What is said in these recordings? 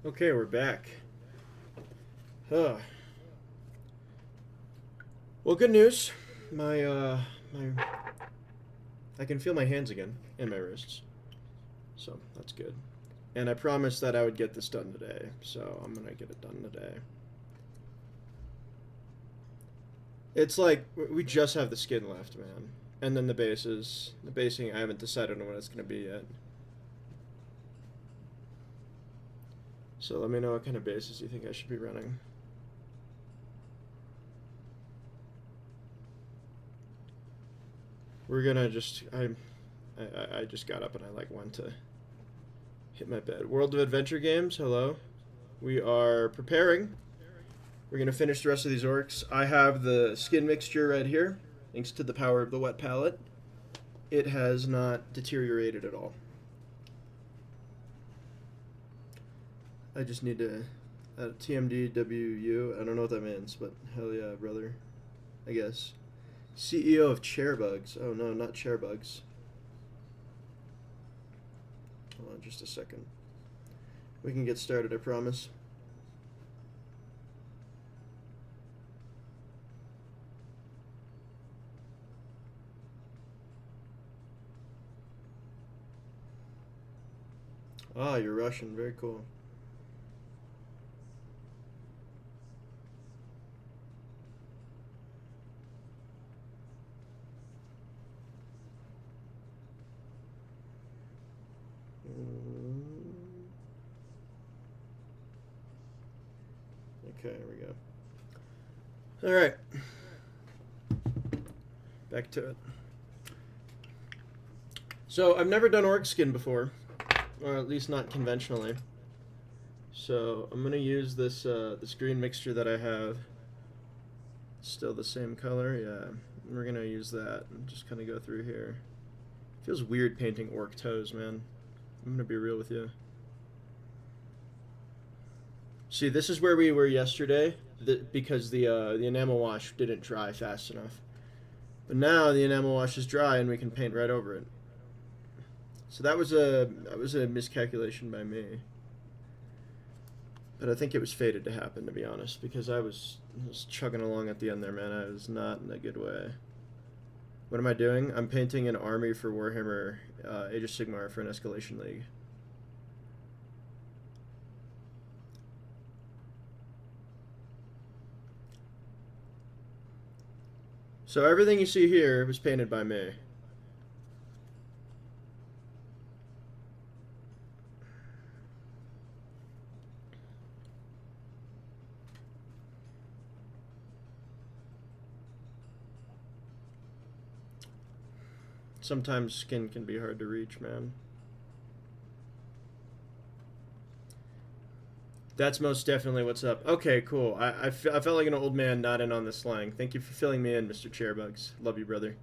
Okay, we're back. Huh. Well, good news. My I can feel my hands again and my wrists, so that's good. And I promised that I would get this done today, so I'm gonna get it done today. It's like we just have the skin left, man, and then the bases. The basing, I haven't decided on what it's gonna be yet. So let me know what kind of bases you think I should be running. We're gonna just I just got up and I like went to hit my bed. World of Adventure games. Hello. We are preparing. We're gonna finish the rest of these orcs. I have the skin mixture right here, thanks to the power of the wet palette. It has not deteriorated at all. I just need to TMDWU. I don't know what that means, but hell yeah, brother. I guess. CEO of Chairbugs. Oh no, not Chairbugs. Hold on just a second. We can get started, I promise. Ah, you're Russian. Very cool. Okay, here we go. All right. Back to it. So, I've never done orc skin before, or at least not conventionally. So, I'm going to use this green mixture that I have. Still the same color, yeah. We're going to use that and just kind of go through here. Feels weird painting orc toes, man. I'm going to be real with you. See, this is where we were yesterday because the enamel wash didn't dry fast enough. But now the enamel wash is dry and we can paint right over it. So that was a miscalculation by me. But I think it was fated to happen, to be honest, because I was chugging along at the end there, man. I was not in a good way. What am I doing? I'm painting an army for Warhammer Age of Sigmar for an Escalation League. So everything you see here was painted by me. Sometimes skin can be hard to reach, man. That's most definitely what's up. Okay, cool. I felt like an old man nodding on the slang. Thank you for filling me in, Mr. Chairbugs. Love you, brother.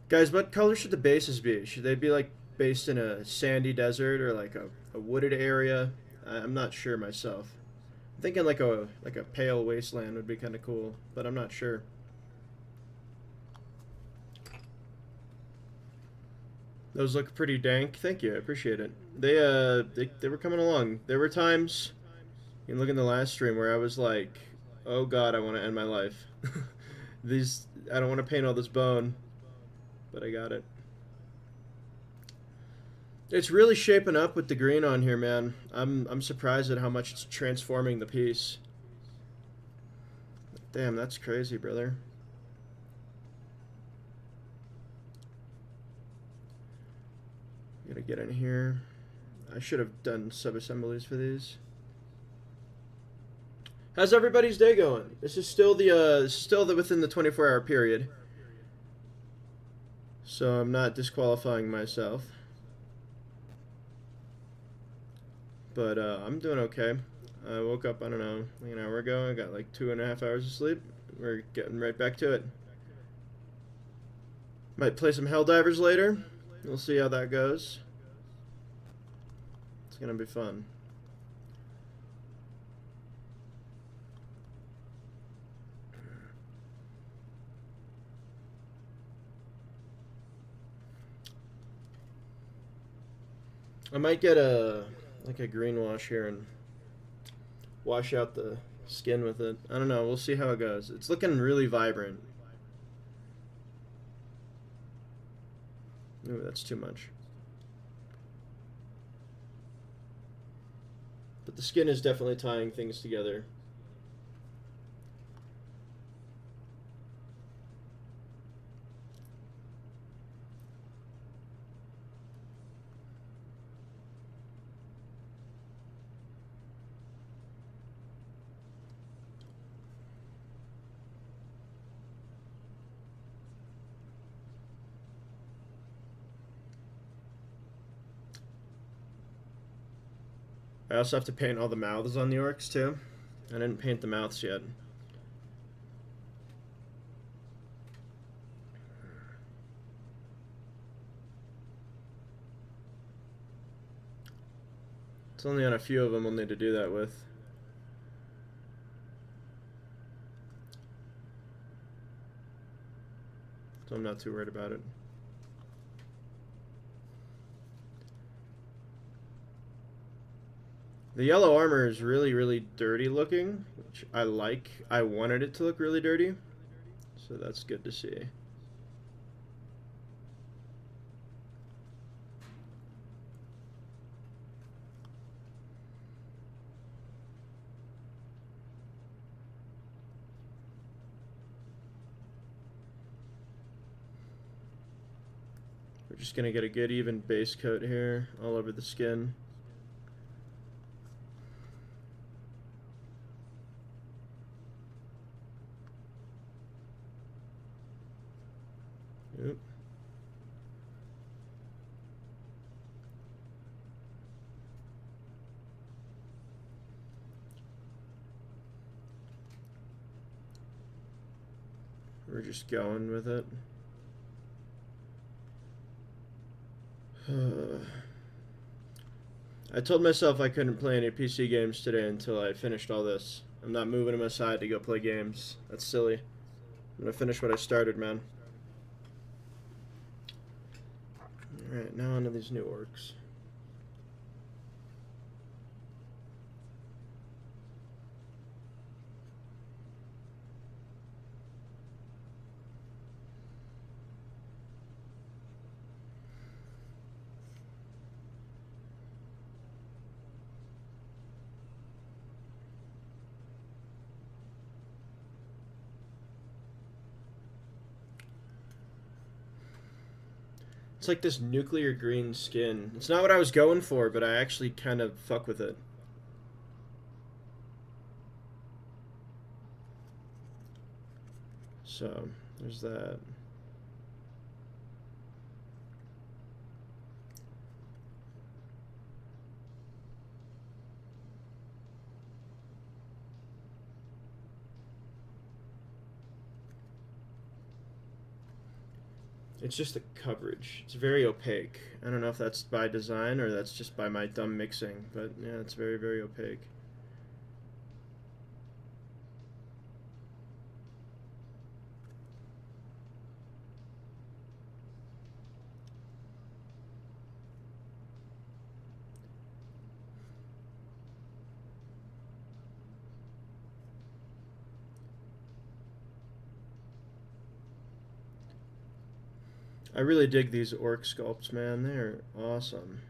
Guys, what color should the bases be? Should they be like based in a sandy desert or like a wooded area? I'm not sure myself. I'm thinking like a pale wasteland would be kind of cool, but I'm not sure. Those look pretty dank. Thank you. I appreciate it. They were coming along. There were times, you can look in the last stream where I was like, "Oh God, I want to end my life." I don't want to paint all this bone, but I got it. It's really shaping up with the green on here, man. I'm surprised at how much it's transforming the piece. Damn, that's crazy, brother. Gotta get in here. I should have done sub-assemblies for these. How's everybody's day going? This is still within the 24-hour period, so I'm not disqualifying myself. But I'm doing okay. I woke up, I don't know, like an hour ago. I got like 2.5 hours of sleep. We're getting right back to it. Might play some Helldivers later. We'll see how that goes. It's gonna be fun. I might get a green wash here and wash out the skin with it. I don't know. We'll see how it goes. It's looking really vibrant. Ooh, that's too much. But the skin is definitely tying things together. I also have to paint all the mouths on the orcs too. I didn't paint the mouths yet. It's only on a few of them we'll need to do that with. So I'm not too worried about it. The yellow armor is really, really dirty looking, which I like. I wanted it to look really dirty, so that's good to see. We're just gonna get a good even base coat here all over the skin. Yep. We're just going with it. I told myself I couldn't play any PC games today until I finished all this. I'm not moving them aside to go play games. That's silly. I'm gonna finish what I started, man. Alright, now onto these new orcs. It's like this nuclear green skin. It's not what I was going for, but I actually kind of fuck with it. So, there's that. It's just the coverage. It's very opaque. I don't know if that's by design or that's just by my dumb mixing, but yeah, it's very, very opaque. I really dig these orc sculpts, man. They're awesome.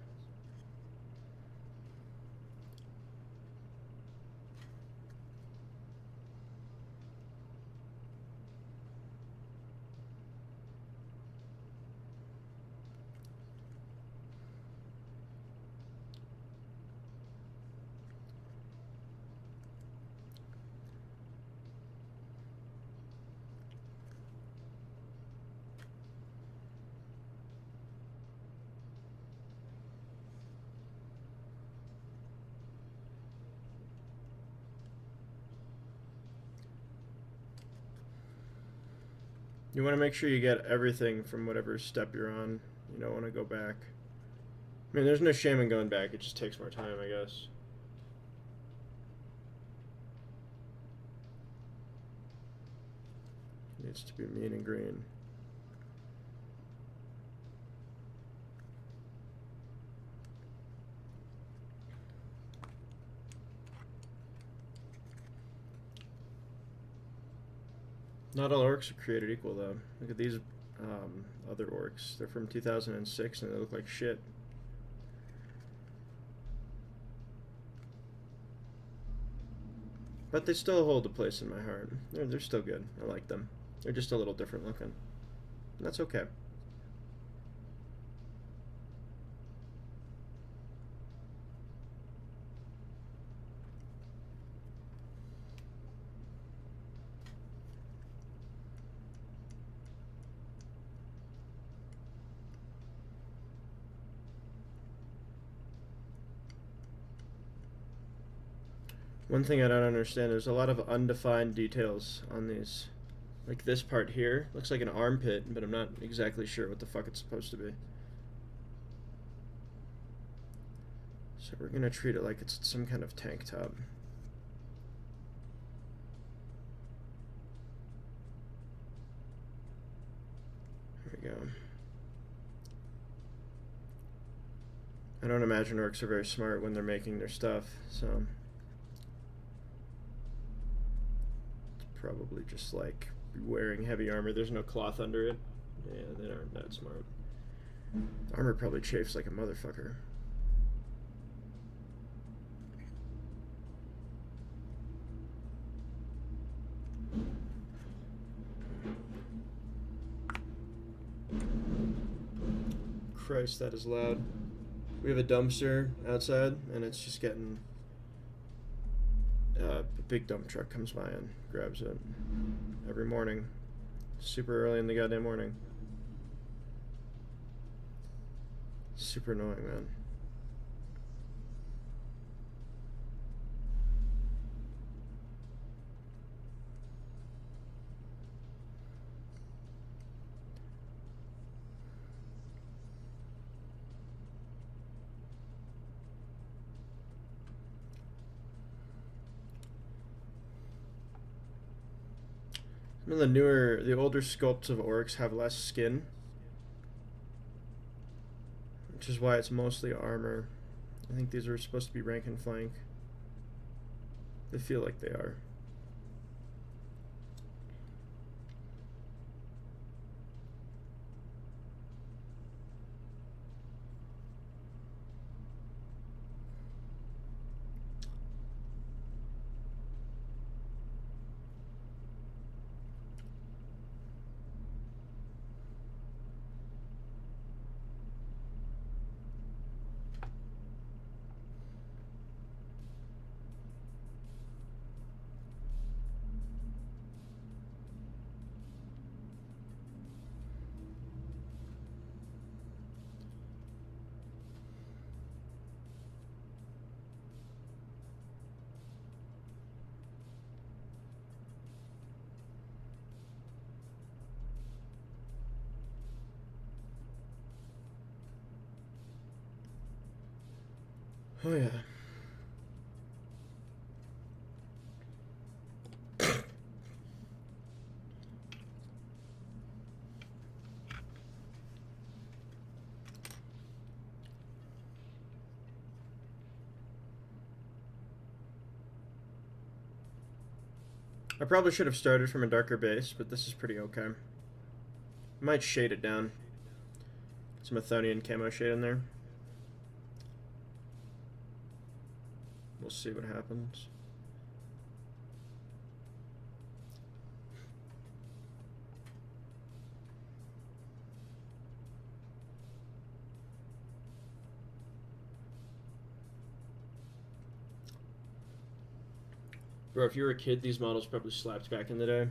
You want to make sure you get everything from whatever step you're on. You don't want to go back. I mean, there's no shame in going back. It just takes more time, I guess. It needs to be mean and green. Not all orcs are created equal, though. Look at these other orcs. They're from 2006 and they look like shit. But they still hold a place in my heart. They're still good. I like them. They're just a little different looking. And that's okay. One thing I don't understand, there's a lot of undefined details on these. Like this part here, looks like an armpit, but I'm not exactly sure what the fuck it's supposed to be. So we're gonna treat it like it's some kind of tank top. There we go. I don't imagine orcs are very smart when they're making their stuff, so it's probably just like wearing heavy armor. There's no cloth under it. Yeah, they aren't that smart. Armor probably chafes like a motherfucker. Christ, that is loud. We have a dumpster outside, and it's just getting... a big dump truck comes by and grabs it every morning. Super early in the goddamn morning. Super annoying, man. I mean, the older sculpts of orcs have less skin, which is why it's mostly armor. I think these are supposed to be rank and flank. They feel like they are. Oh yeah. I probably should have started from a darker base, but this is pretty okay. Might shade it down. Some Athonian camo shade in there. We'll see what happens. Bro, if you were a kid, these models probably slapped back in the day.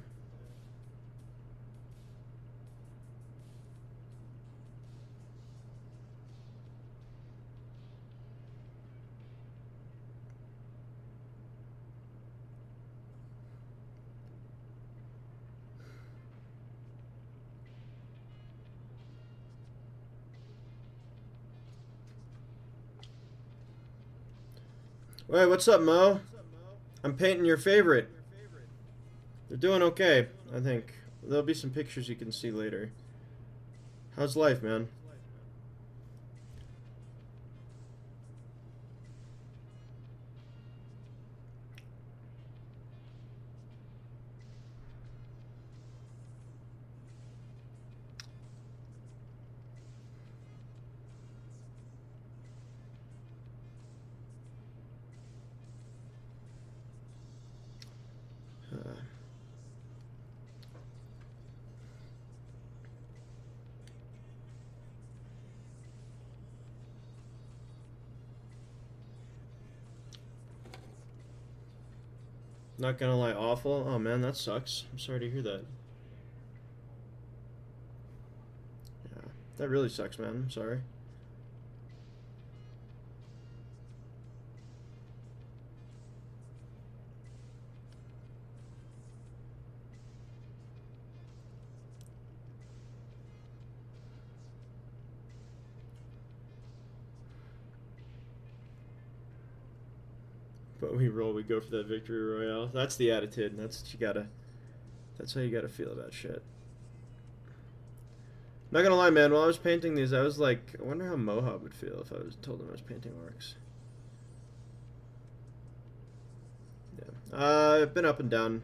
Wait, what's up, Mo? I'm painting your favorite. They're doing okay, I think. There'll be some pictures you can see later. How's life, man? Not gonna lie, awful. Oh man, that sucks. I'm sorry to hear that. Yeah, that really sucks, man. I'm sorry. But we roll, we go for that victory royale. That's the attitude. That's what you gotta. That's how you gotta feel about shit. Not gonna lie, man. While I was painting these, I was like, I wonder how Mohawk would feel if I was told him I was painting orcs. Yeah. I've been up and down.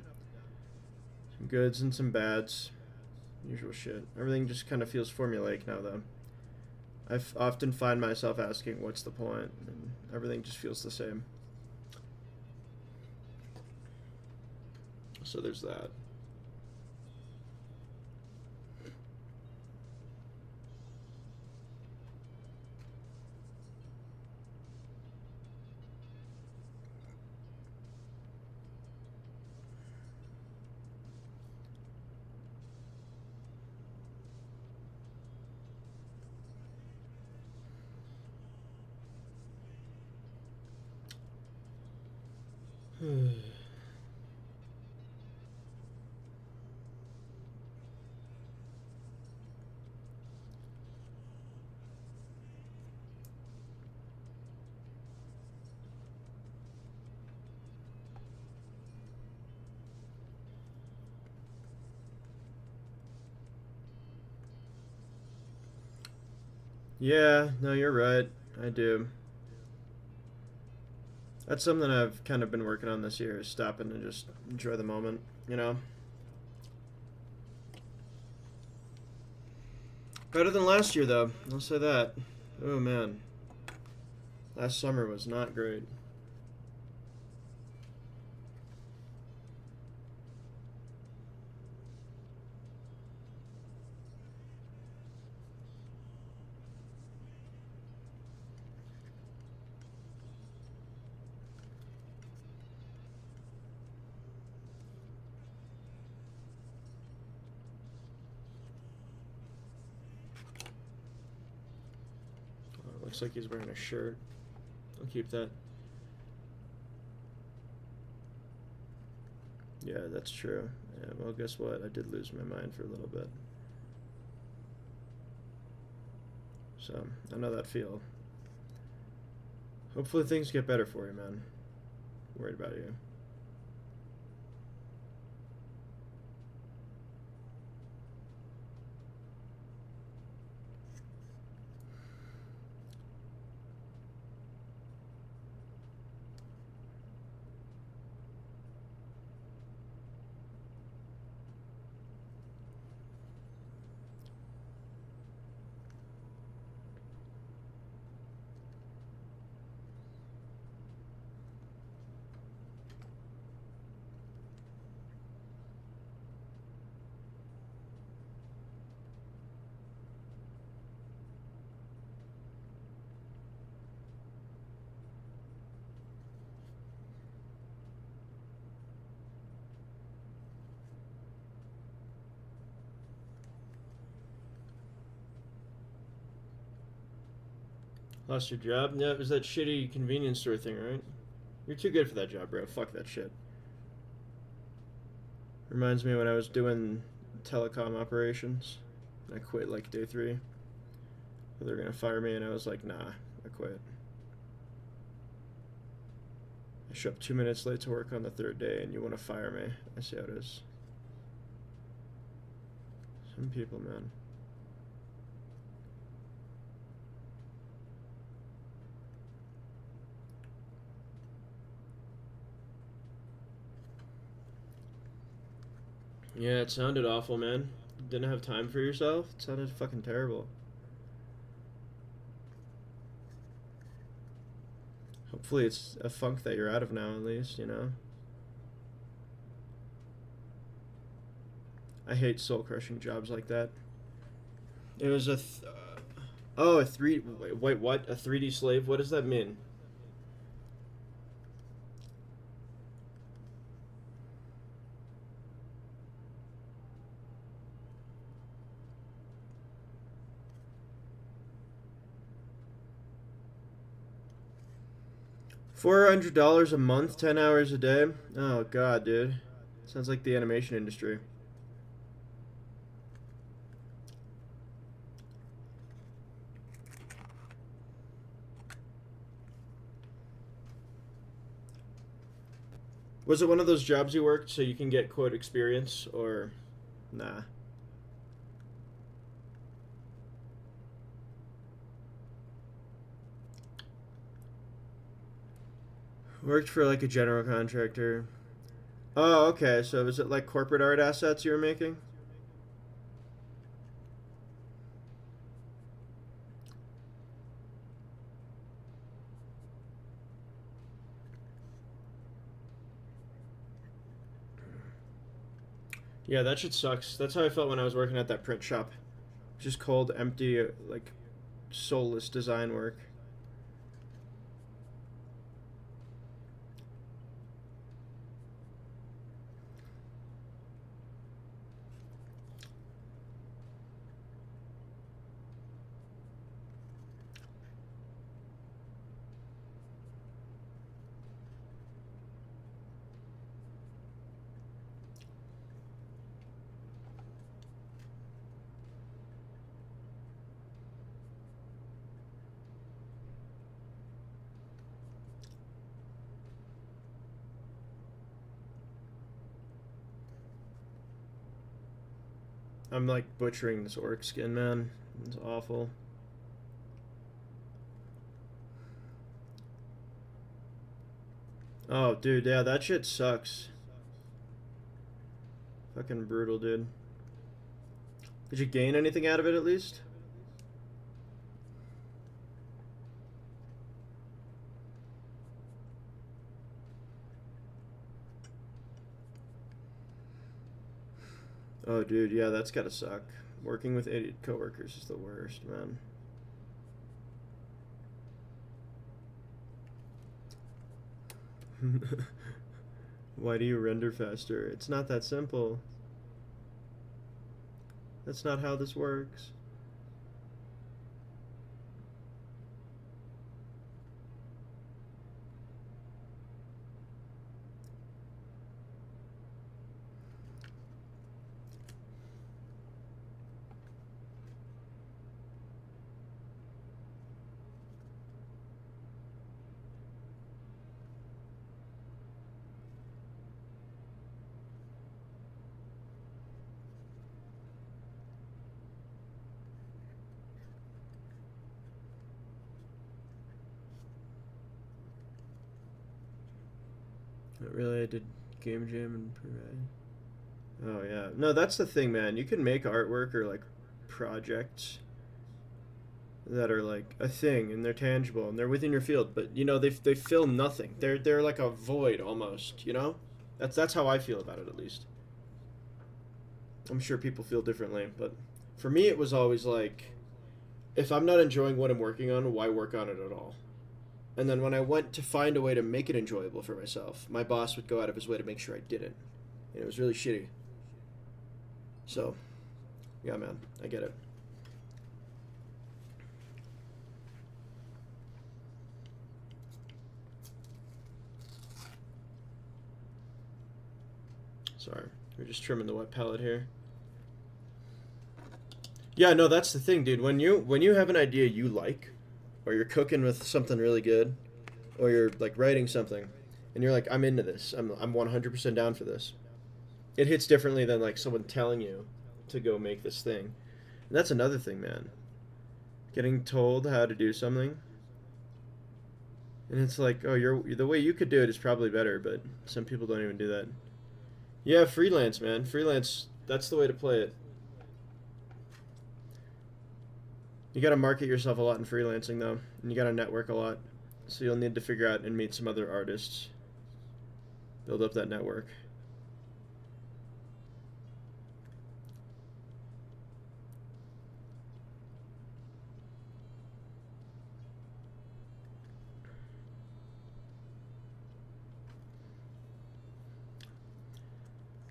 Some goods and some bads. Usual shit. Everything just kind of feels formulaic now, though. I often find myself asking, what's the point? And everything just feels the same. So there's that. Yeah, no, you're right. I do. That's something I've kind of been working on this year, is stopping and just enjoy the moment, you know? Better than last year, though. I'll say that. Oh, man. Last summer was not great. Looks like he's wearing a shirt. I'll keep that. Yeah, that's true. Yeah, well, guess what? I did lose my mind for a little bit. So, I know that feel. Hopefully things get better for you, man. Worried about you. Lost your job? Yeah, it was that shitty convenience store thing, right? You're too good for that job, bro. Fuck that shit. Reminds me when I was doing telecom operations. I quit like day 3. They were gonna fire me, and I was like, nah, I quit. I show up 2 minutes late to work on the 3rd day, and you want to fire me. I see how it is. Some people, man. Yeah, it sounded awful, man. Didn't have time for yourself? It sounded fucking terrible. Hopefully it's a funk that you're out of now, at least, you know? I hate soul-crushing jobs like that. It was a... oh, a 3... Wait, what? A 3D slave? What does that mean? $400 a month, 10 hours a day. Oh god, dude. Sounds like the animation industry. Was it one of those jobs you worked so you can get quote experience, or nah? Worked for like a general contractor. Oh, okay. So was it like corporate art assets you were making? Yeah, that shit sucks. That's how I felt when I was working at that print shop. Just cold, empty, like soulless design work. I'm like butchering this orc skin, man. It's awful. Oh, dude, yeah, that shit sucks. Fucking brutal, dude. Did you gain anything out of it at least? Oh, dude, yeah, that's gotta suck. Working with idiot coworkers is the worst, man. Why do you render faster? It's not that simple. That's not how this works. Not really, I did game jam and oh yeah. No, that's the thing, man. You can make artwork or like projects that are like a thing and they're tangible and they're within your field, but you know they fill nothing. They're like a void almost. You know, that's how I feel about it at least. I'm sure people feel differently, but for me it was always like, if I'm not enjoying what I'm working on, why work on it at all? And then when I went to find a way to make it enjoyable for myself, my boss would go out of his way to make sure I didn't, and it was really shitty. So, yeah, man, I get it. Sorry, we're just trimming the wet palette here. Yeah, no, that's the thing, dude. When you have an idea you like, or you're cooking with something really good, or you're like writing something, and you're like, I'm into this. I'm 100% down for this. It hits differently than like someone telling you to go make this thing. And that's another thing, man. Getting told how to do something, and it's like, oh, you're the way you could do it is probably better, but some people don't even do that. Yeah, freelance, man. Freelance, that's the way to play it. You got to market yourself a lot in freelancing, though, and you got to network a lot. So you'll need to figure out and meet some other artists. Build up that network.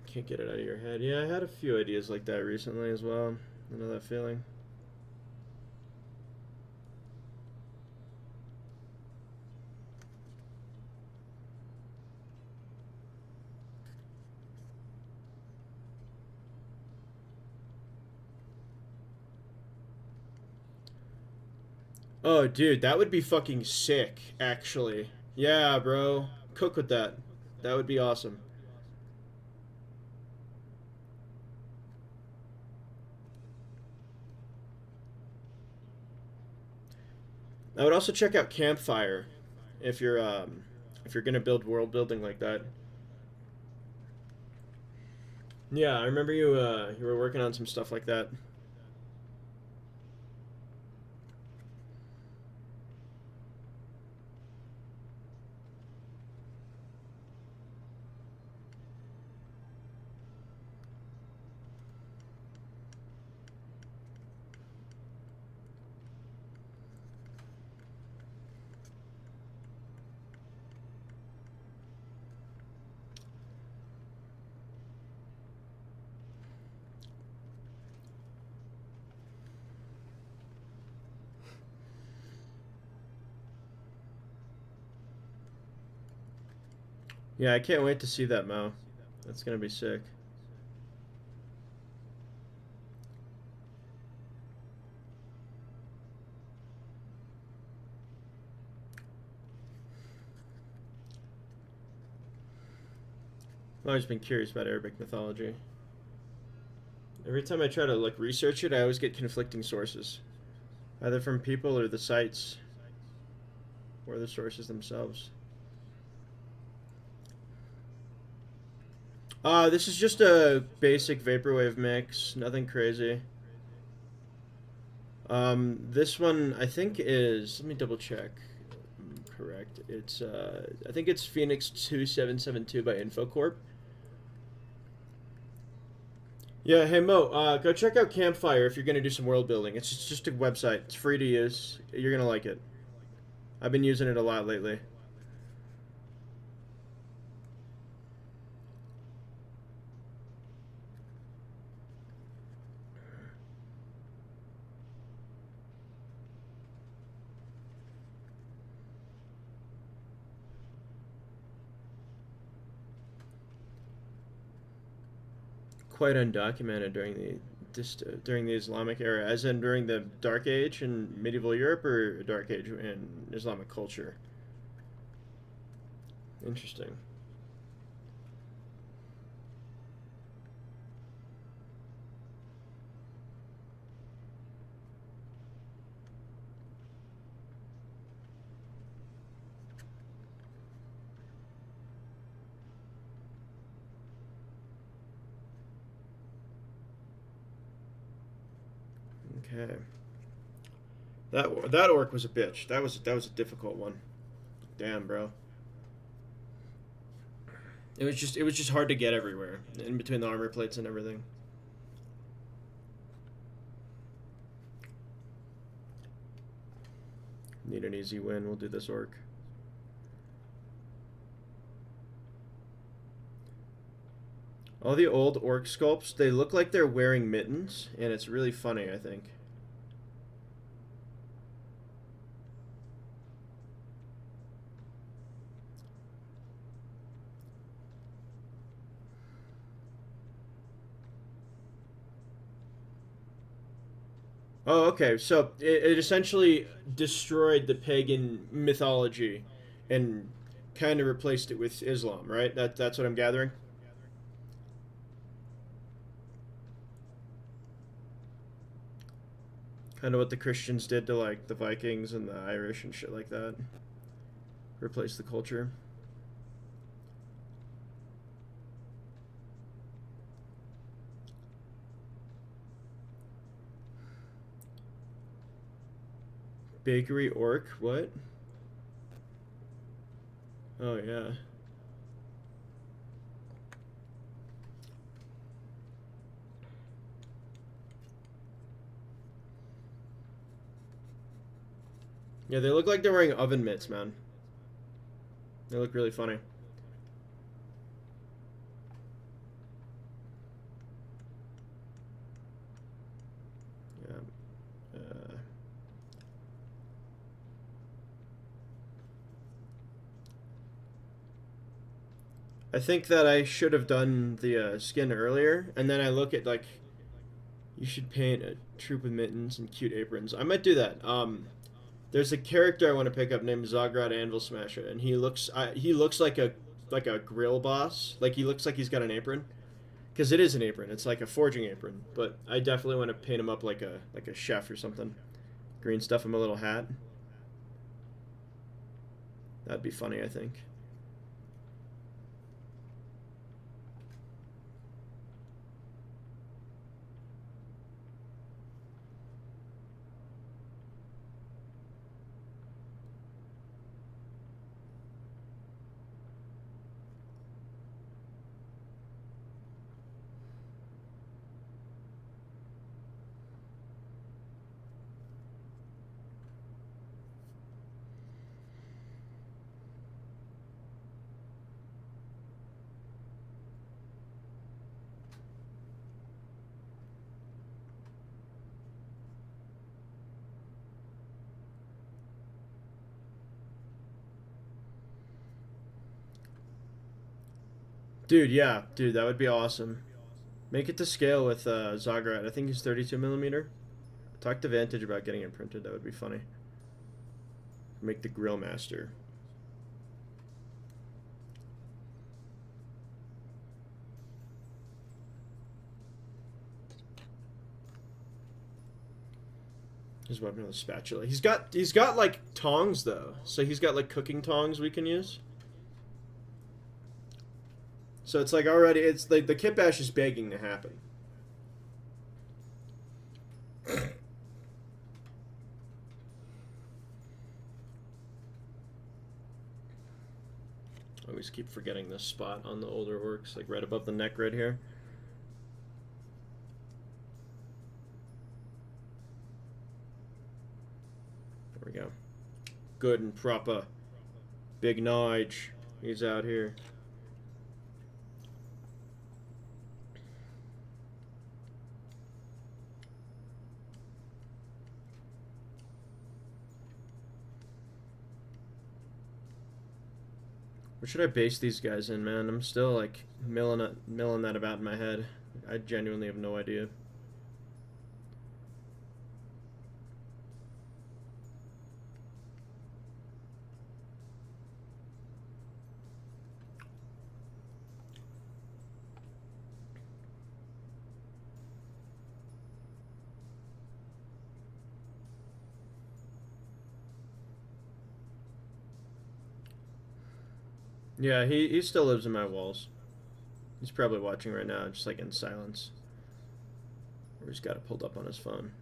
Can't get it out of your head. Yeah, I had a few ideas like that recently as well. I know that feeling. Oh, dude, that would be fucking sick, actually. Yeah, bro. Cook with that. That would be awesome. I would also check out Campfire if you're gonna build world building like that. Yeah, I remember you were working on some stuff like that. Yeah, I can't wait to see that, Mo. That's gonna be sick. I've always been curious about Arabic mythology. Every time I try to like research it, I always get conflicting sources, either from people or the sites or the sources themselves. This is just a basic vaporwave mix, nothing crazy. This one I think is. Let me double check. Correct. It's I think it's Phoenix 2772 by Infocorp. Yeah, hey Mo, go check out Campfire if you're gonna do some world building. It's just a website. It's free to use. You're gonna like it. I've been using it a lot lately. Quite undocumented during the Islamic era, as in during the Dark Age in medieval Europe, or Dark Age in Islamic culture. Interesting. Okay. That orc was a bitch. That was a difficult one. Damn, bro. It was just hard to get everywhere in between the armor plates and everything. Need an easy win. We'll do this orc. All the old orc sculpts, they look like they're wearing mittens, and it's really funny, I think. Oh, okay. So it essentially destroyed the pagan mythology and kind of replaced it with Islam, right? That's what I'm gathering. Kind of what the Christians did to like the Vikings and the Irish and shit like that. Replace the culture. Bakery orc, what? Oh yeah. Yeah, they look like they're wearing oven mitts, man. They look really funny. Yeah. Uh, I think that I should have done the skin earlier, and then I look at like you should paint a troop with mittens and cute aprons. I might do that. There's a character I want to pick up named Zogrod Anvil Smasher, and he looks like a grill boss. Like he looks like he's got an apron, because it is an apron. It's like a forging apron. But I definitely want to paint him up like a chef or something. Green stuff him a little hat. That'd be funny, I think. Dude, yeah, dude, that would be awesome. Make it to scale with Zagrad. I think he's 32 millimeter. Talk to Vantage about getting it printed. That would be funny. Make the Grill Master. His weapon with a spatula. He's got like tongs though. So he's got like cooking tongs we can use. So it's like already it's like the kit bash is begging to happen. I always keep forgetting this spot on the older orcs, like right above the neck right here. There we go. Good and proper. Big Nige. He's out here. What should I base these guys in, man? I'm still like milling that about in my head. I genuinely have no idea. Yeah, he still lives in my walls. He's probably watching right now, just like in silence. Or he's got it pulled up on his phone.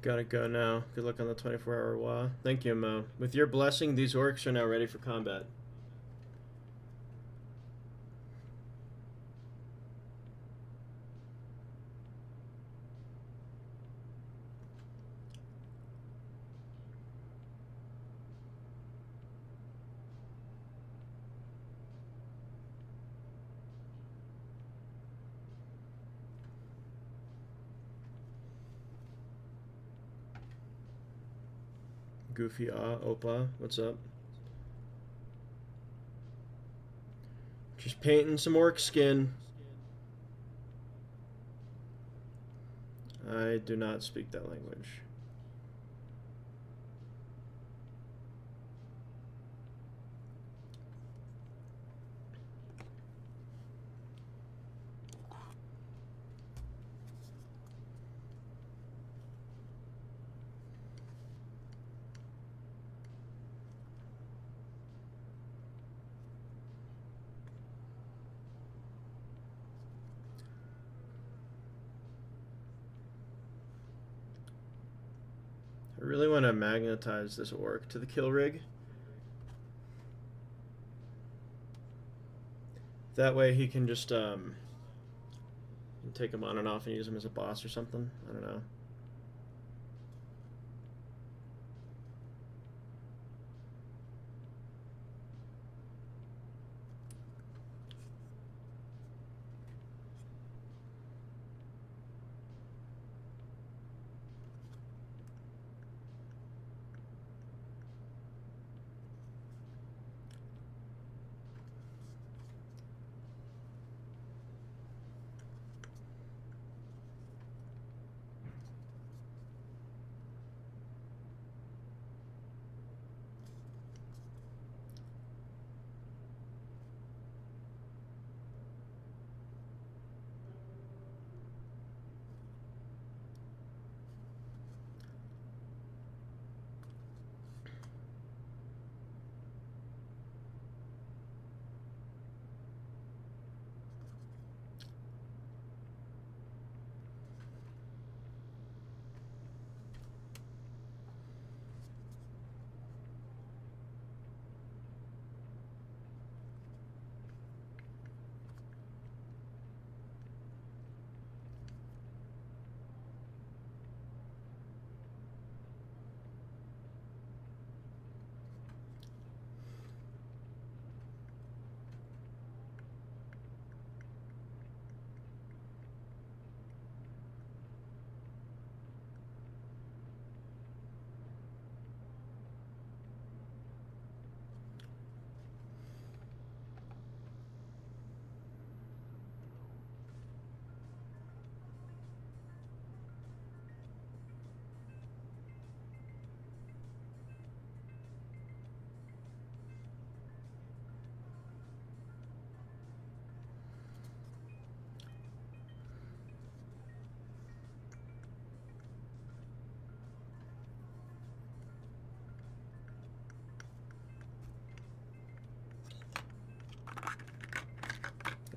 Gotta go now. Good luck on the 24-hour WA. Thank you, Mo. With your blessing, these orcs are now ready for combat. Goofy Opa, what's up? Just painting some orc skin. I do not speak that language. really want to magnetize this orc to the kill rig. That way he can just take him on and off and use him as a boss or something. I don't know.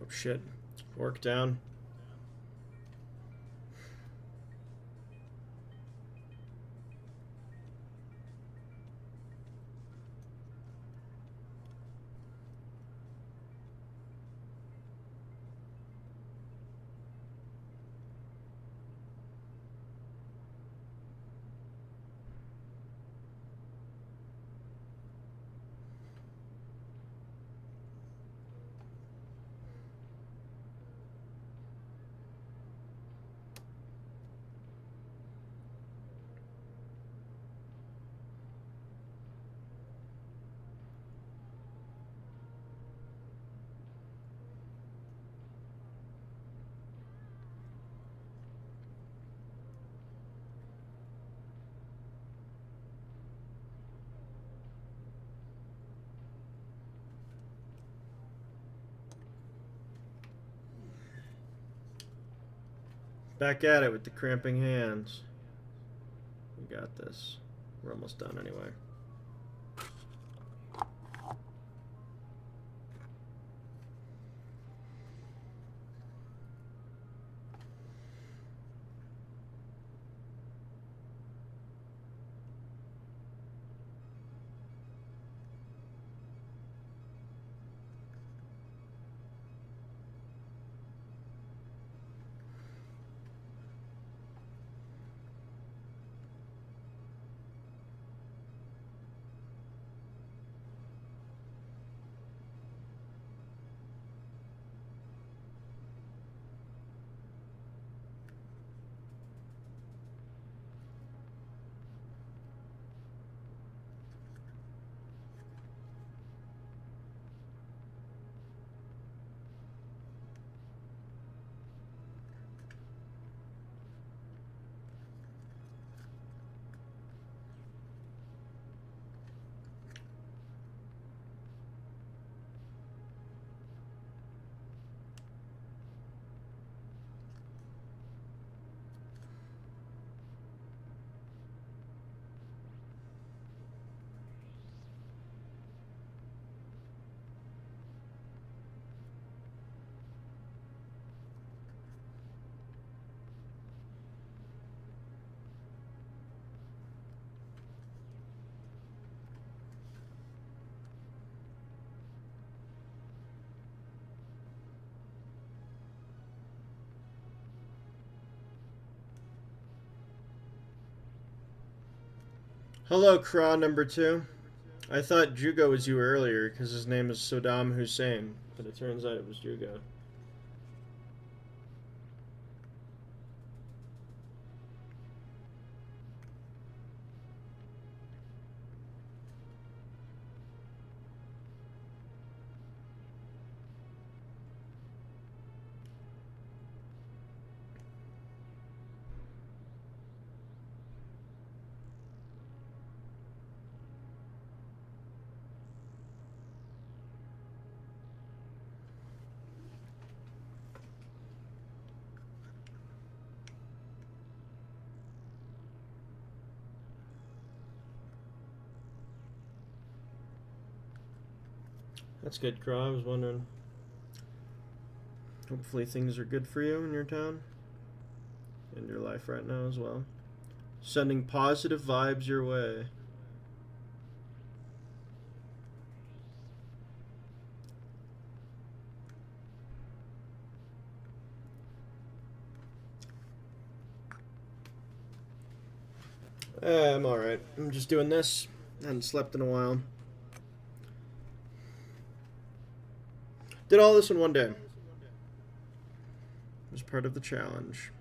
Oh shit. Orc down. Back at it with the cramping hands. We got this. We're almost done anyway. Hello, Craw number 2. I thought Jugo was you earlier because his name is Saddam Hussein, but it turns out it was Jugo. That's good, Craw. I was wondering. Hopefully things are good for you in your town. In your life right now as well. Sending positive vibes your way. I'm alright. I'm just doing this. I hadn't slept in a while. Did all this in one day. It was part of the challenge.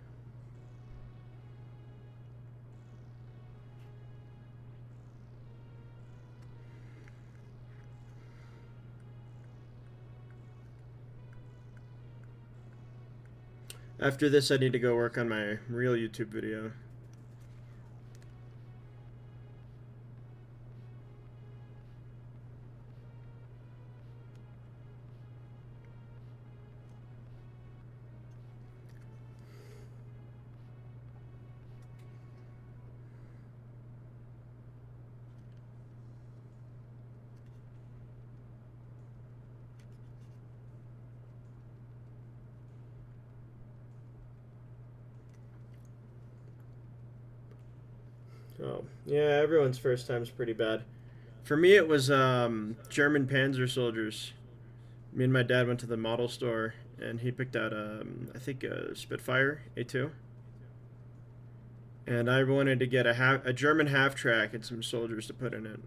After this, I need to go work on my real YouTube video. Oh, yeah, everyone's first time's pretty bad. For me, it was German Panzer soldiers. Me and my dad went to the model store, and he picked out, I think, a Spitfire A2. And I wanted to get a German half-track and some soldiers to put in it.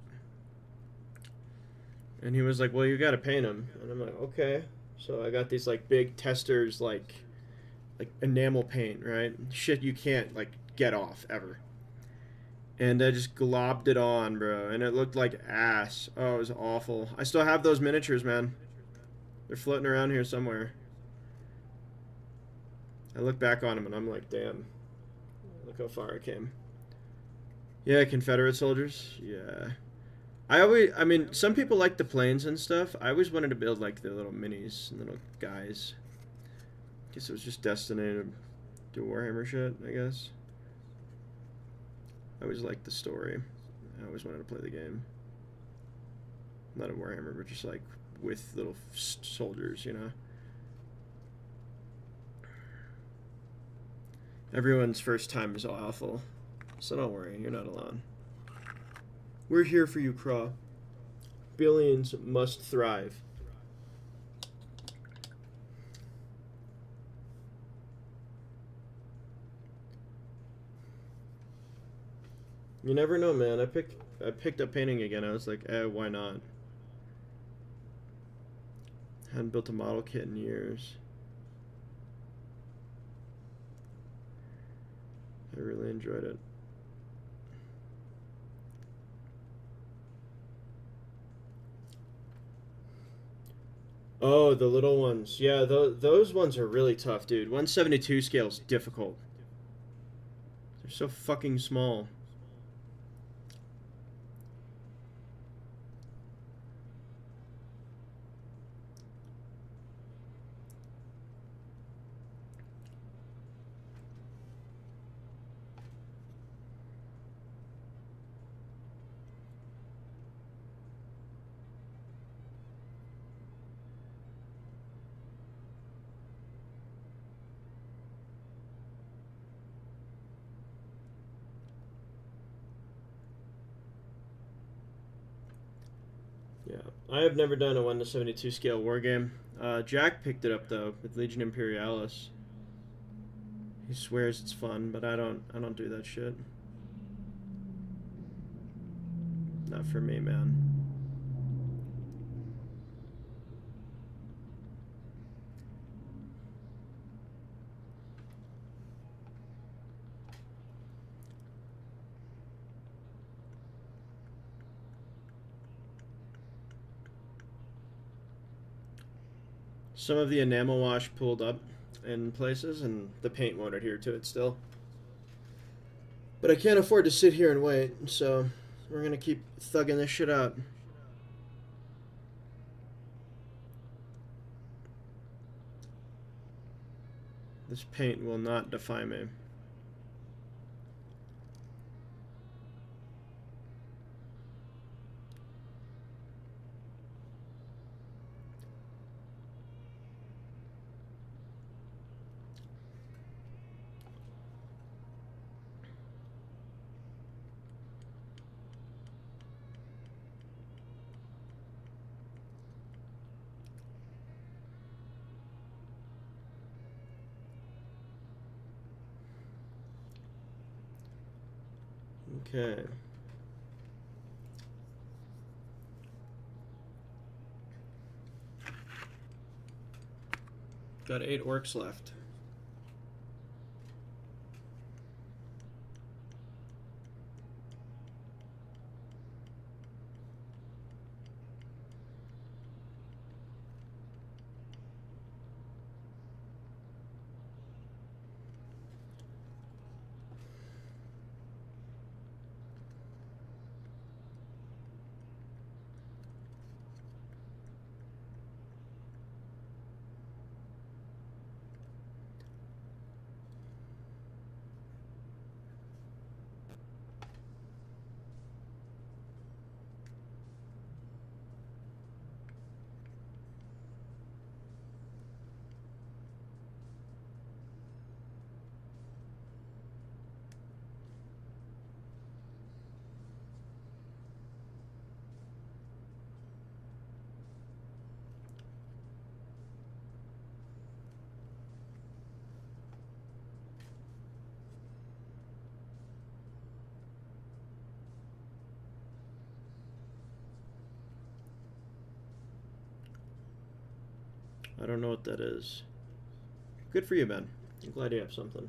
And he was like, well, you gotta paint them. And I'm like, okay. So I got these, like, big testers, like enamel paint, right? Shit you can't, like, get off, ever. And I just globbed it on, bro. And it looked like ass. Oh, it was awful. I still have those miniatures, man. They're floating around here somewhere. I look back on them and I'm like, damn. Look how far I came. Yeah, Confederate soldiers. Yeah. I mean, some people like the planes and stuff. I always wanted to build, like, the little minis, little guys. Guess it was just destined to do Warhammer shit, I guess. I always liked the story. I always wanted to play the game. Not a Warhammer, but just, like, with little soldiers, you know? Everyone's first time is awful. So don't worry, you're not alone. We're here for you, Craw. Billions must thrive. You never know, man. I picked up painting again. I was like, why not? Hadn't built a model kit in years. I really enjoyed it. Oh, the little ones. Yeah, those ones are really tough, dude. 172 scale's difficult. They're so fucking small. Yeah, I have never done a 1 to 72 scale war game. Jack picked it up though with Legion Imperialis. He swears it's fun, but I don't do that shit. Not for me, man. Some of the enamel wash pulled up in places, and the paint won't adhere to it still. But I can't afford to sit here and wait, so we're gonna keep thugging this shit out. This paint will not defy me. Okay. Got 8 orcs left. I don't know what that is. Good for you, Ben. I'm glad you have something.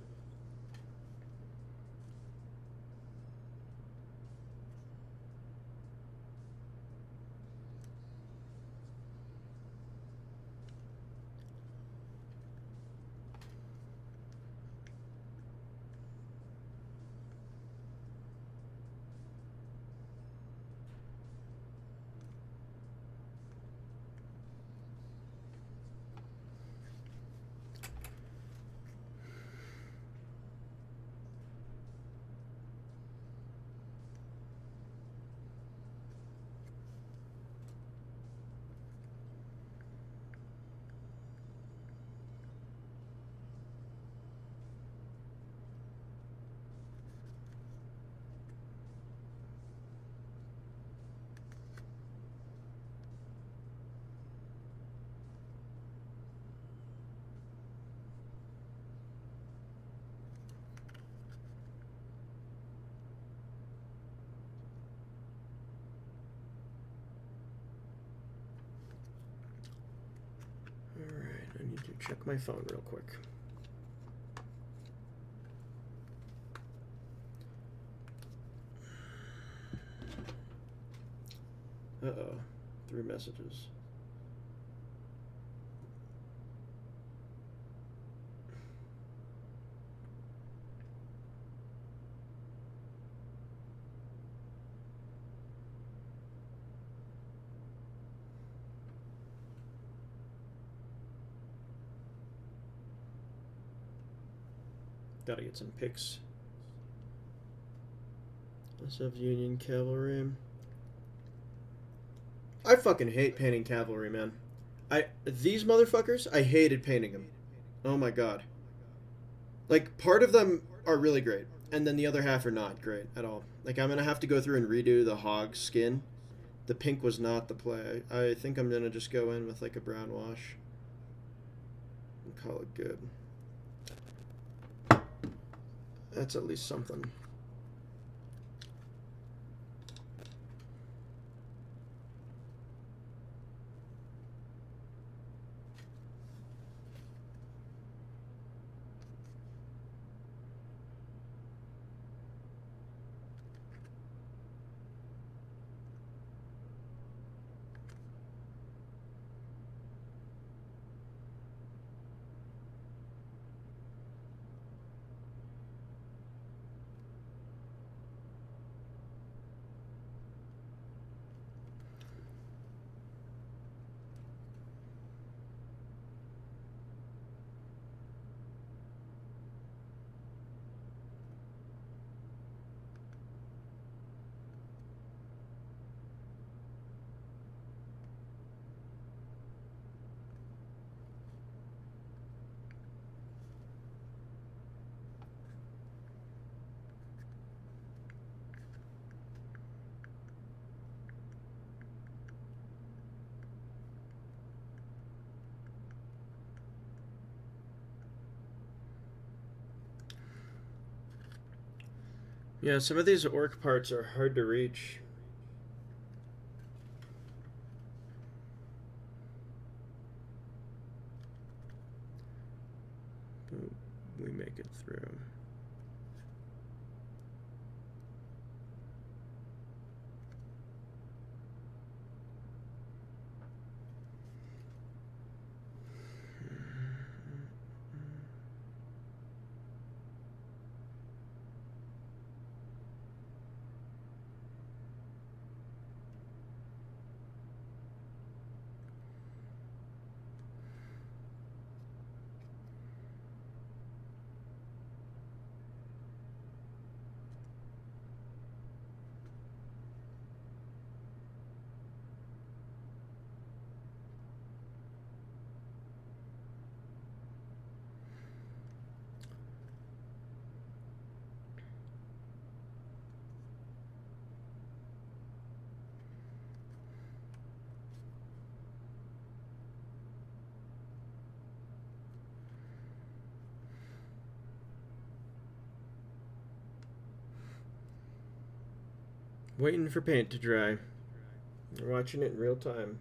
Alright, I need to check my phone real quick. Uh-oh. 3 messages. Gotta get some pics. Let's have Union Cavalry. I fucking hate painting cavalry, man. These motherfuckers, I hated painting them. Oh my god. Like, part of them are really great, and then the other half are not great at all. Like, I'm gonna have to go through and redo the hog skin. The pink was not the play. I think I'm gonna just go in with, like, a brown wash and call it good. That's at least something. Yeah, some of these orc parts are hard to reach. But we make it through. Waiting for paint to dry. We're watching it in real time.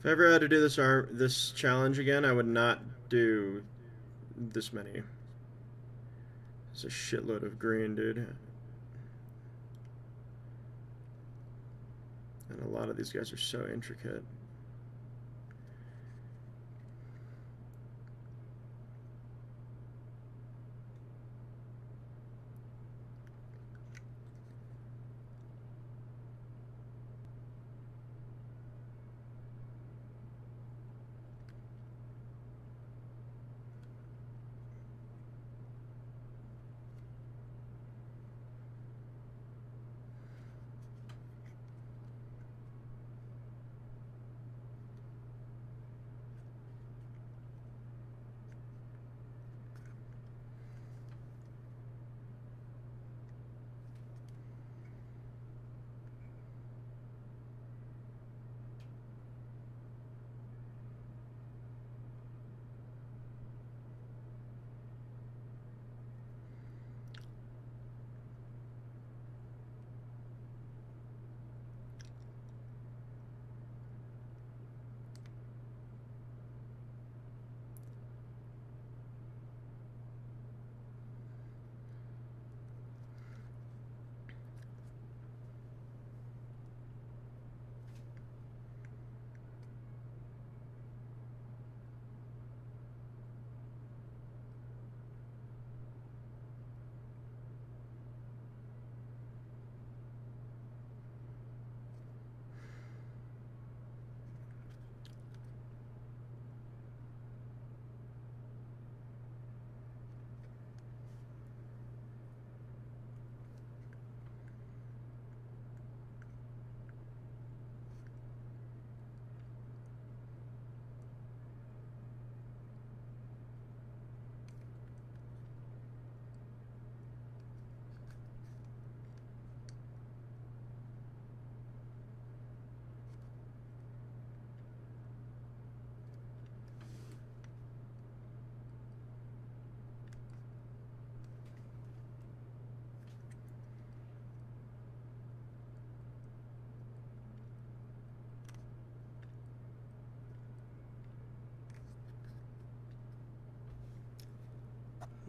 If I ever had to do this challenge again, I would not do this many. It's a shitload of green, dude. And a lot of these guys are so intricate.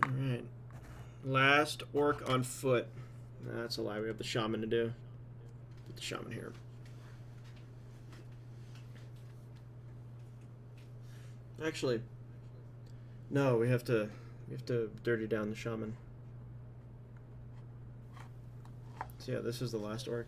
Alright. Last orc on foot. That's a lie. We have the shaman to do. Put the shaman here. Actually, no, we have to dirty down the shaman. So yeah, this is the last orc.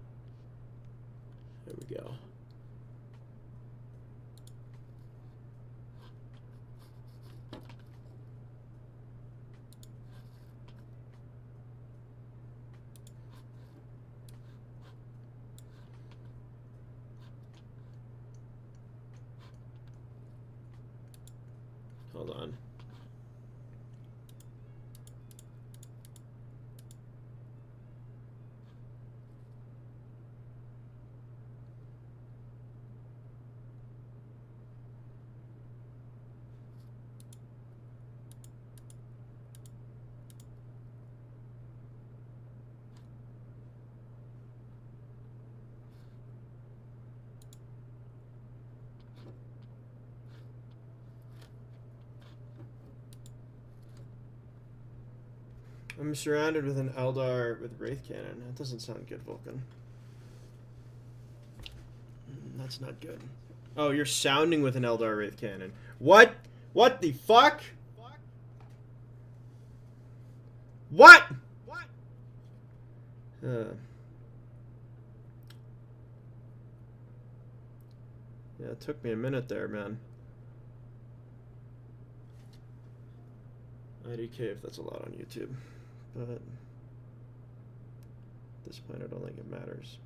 There we go. Hold on. I'm surrounded with an Eldar with Wraith Cannon. That doesn't sound good, Vulcan. That's not good. Oh, you're sounding with an Eldar Wraith Cannon. What? What the fuck? What? Yeah, it took me a minute there, man. IDK if that's allowed on YouTube. But at this point, I don't think it matters.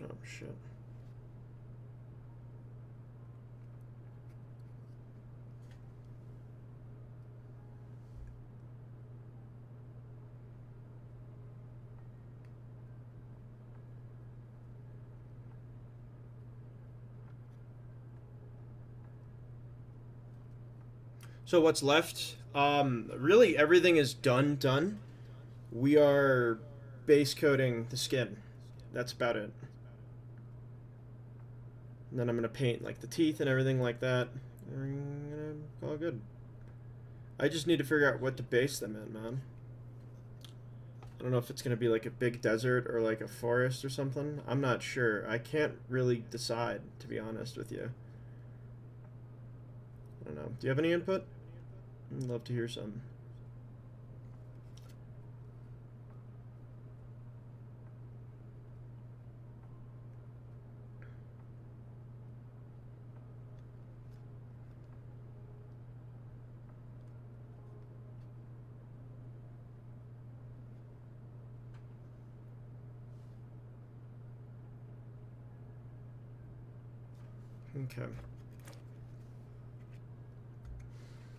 Oh, shit. So what's left? Really everything is done. We are base coating the skin. That's about it. And then I'm gonna paint like the teeth and everything like that. And all good. I just need to figure out what to base them in, man. I don't know if it's gonna be like a big desert or like a forest or something. I'm not sure. I can't really decide, to be honest with you. I don't know. Do you have any input? I'd love to hear some. Okay.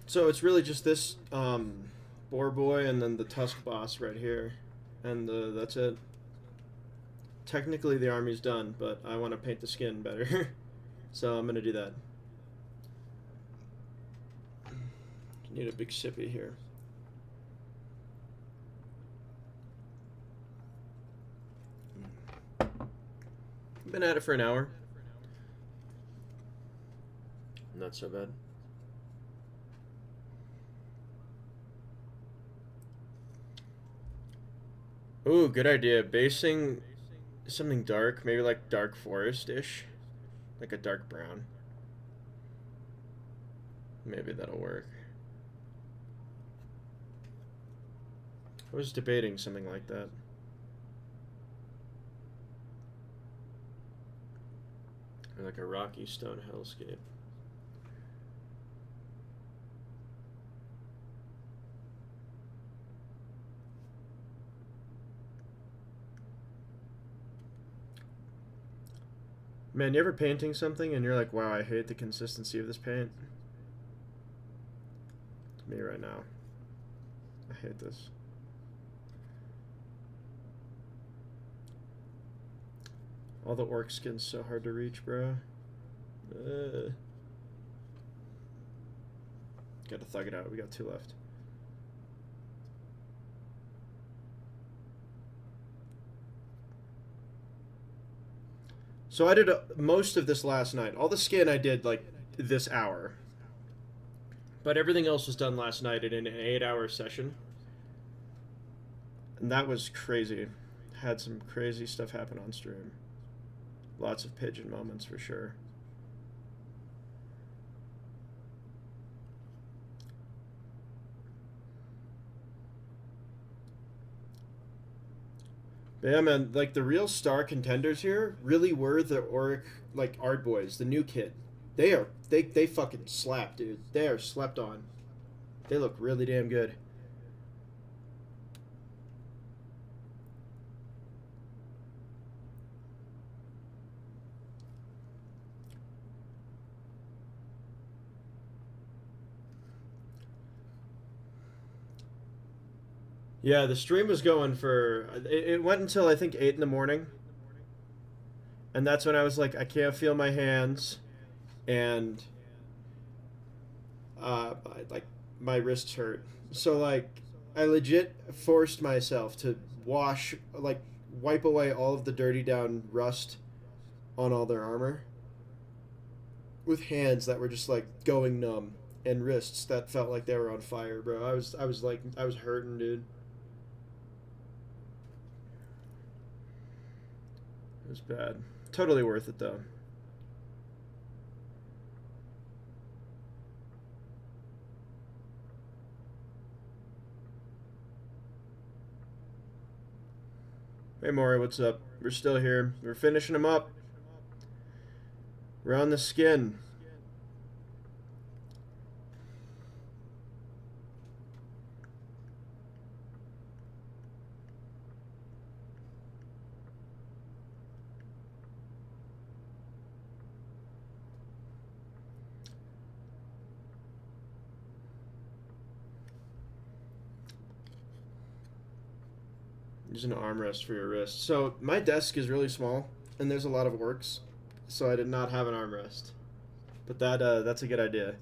So it's really just this boar boy and then the tusk boss right here, and that's it. Technically the army's done, but I want to paint the skin better, so I'm gonna do that. Need a big sippy here. Been at it for an hour. Not so bad. Ooh, good idea. Basing something dark, maybe like dark forest-ish. Like a dark brown. Maybe that'll work. I was debating something like that. Or like a rocky stone hellscape. Man, you ever painting something and you're like, wow, I hate the consistency of this paint? It's me right now. I hate this. All the orc skin's so hard to reach, bro. Gotta thug it out. We got 2 left. So I did most of this last night. All the skin I did like this hour. But everything else was done last night in an 8-hour session. And that was crazy. Had some crazy stuff happen on stream. Lots of pigeon moments for sure. But yeah, man, like the real star contenders here really were the Auric, like Art Boys, the new kid. They fucking slap, dude. They are slept on. They look really damn good. Yeah, the stream was going for it went until I think 8 in the morning. And that's when I was like, I can't feel my hands, and like my wrists hurt. So like, I legit forced myself to wash, like, wipe away all of the dirty down rust on all their armor, with hands that were just like going numb, and wrists that felt like they were on fire, bro. I was hurting, dude. It was bad. Totally worth it though. Hey Maury, what's up? We're still here. We're finishing them up. We're on the skin. Use an armrest for your wrist. So my desk is really small, and there's a lot of works, so I did not have an armrest. But that's a good idea.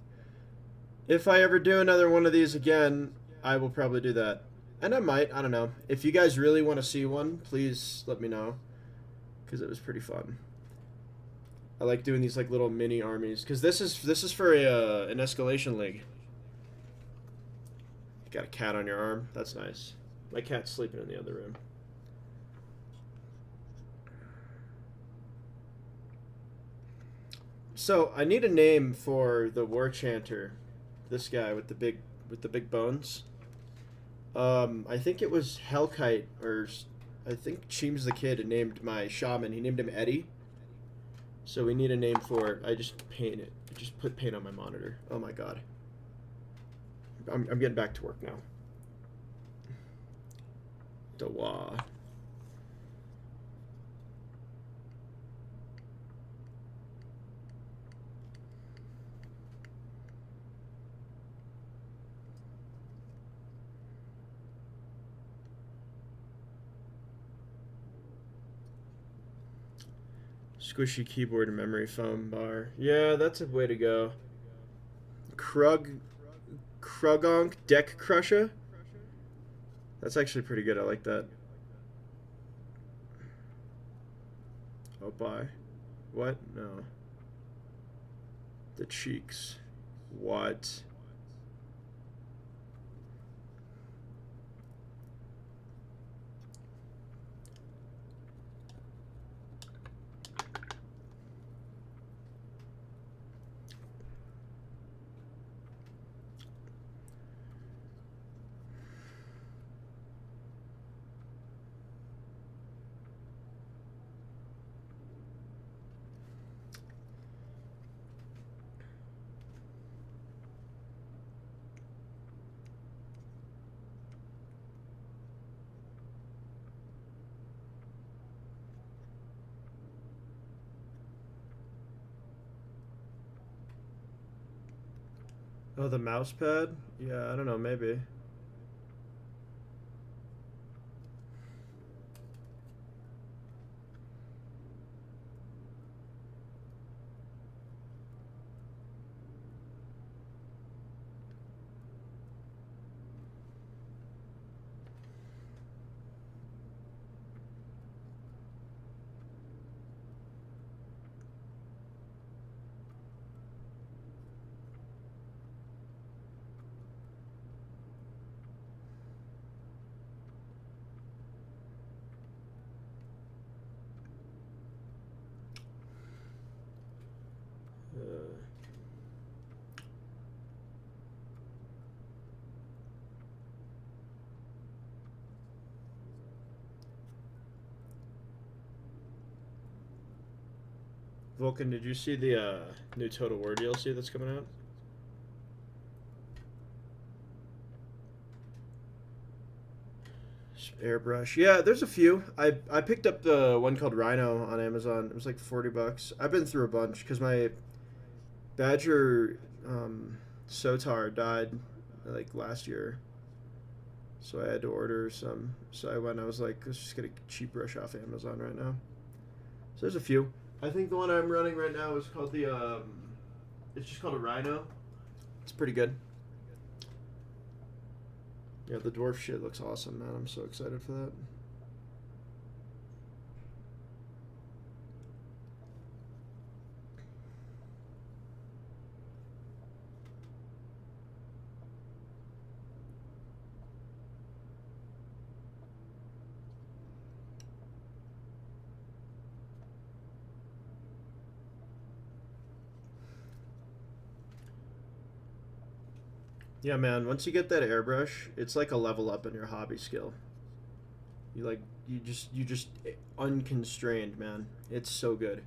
If I ever do another one of these again, I will probably do that. And I might, I don't know. If you guys really want to see one, please let me know, because it was pretty fun. I like doing these like little mini armies, because this is for an escalation league. You got a cat on your arm. That's nice. My cat's sleeping in the other room. So I need a name for the war chanter, this guy with the big bones. I think it was Hellkite, or I think Cheems the Kid named my shaman. He named him Eddie. So we need a name for it. I just put paint on my monitor. Oh my god. I'm getting back to work now. Dawa. Squishy keyboard and memory foam bar. Yeah, that's a way to go. Krugonk Deck Crusher. That's actually pretty good. I like that. Oh, bye. What? No. The cheeks. What? Oh, the mouse pad? Yeah, I don't know, maybe. Uh, Vulcan, did you see the new Total War DLC that's coming out? Airbrush. Yeah, there's a few. I picked up the one called Rhino on Amazon. It was like $40. I've been through a bunch because my Badger Sotar died like last year, so I had to order some. So I was like, let's just get a cheap brush off Amazon right now. So there's a few. I think the one I'm running right now is called the it's just called a Rhino. It's pretty good. Yeah, the dwarf shit looks awesome, man. I'm so excited for that. Yeah, man. Once you get that airbrush, it's like a level up in your hobby skill. You like you just unconstrained, man. It's so good.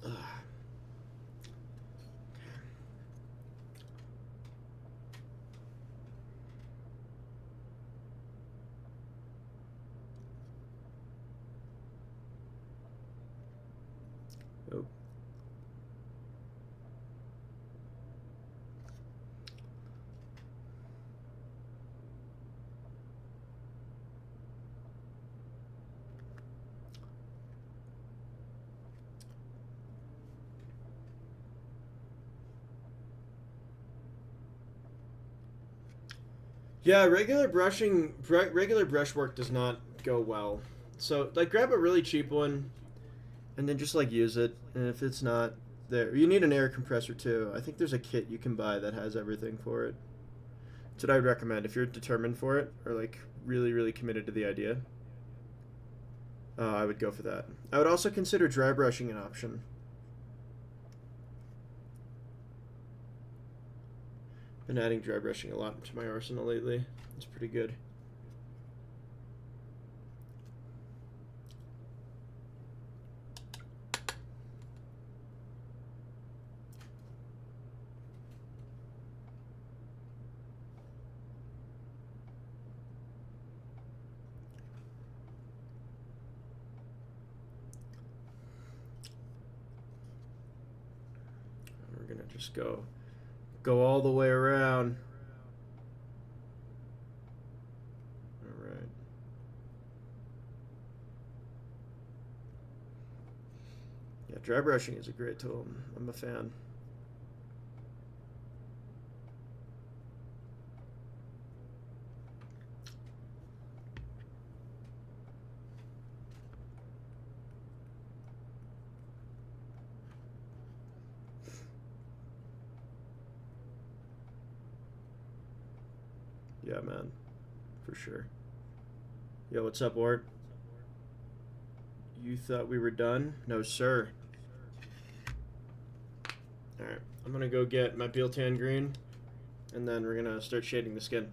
Ugh. Oh. Yeah, regular brushwork does not go well. So like, grab a really cheap one, and then just like use it. And if it's not there, you need an air compressor too. I think there's a kit you can buy that has everything for it. That's what I would recommend if you're determined for it or like really committed to the idea. I would go for that. I would also consider dry brushing an option. Been adding dry brushing a lot to my arsenal lately. It's pretty good. We're gonna just go all the way around. All right. Yeah, dry brushing is a great tool. I'm a fan. Yeah, man, for sure. Yo, what's up, Ort? You thought we were done? No, sir. All right, I'm gonna go get my Built-In green, and then we're gonna start shading the skin.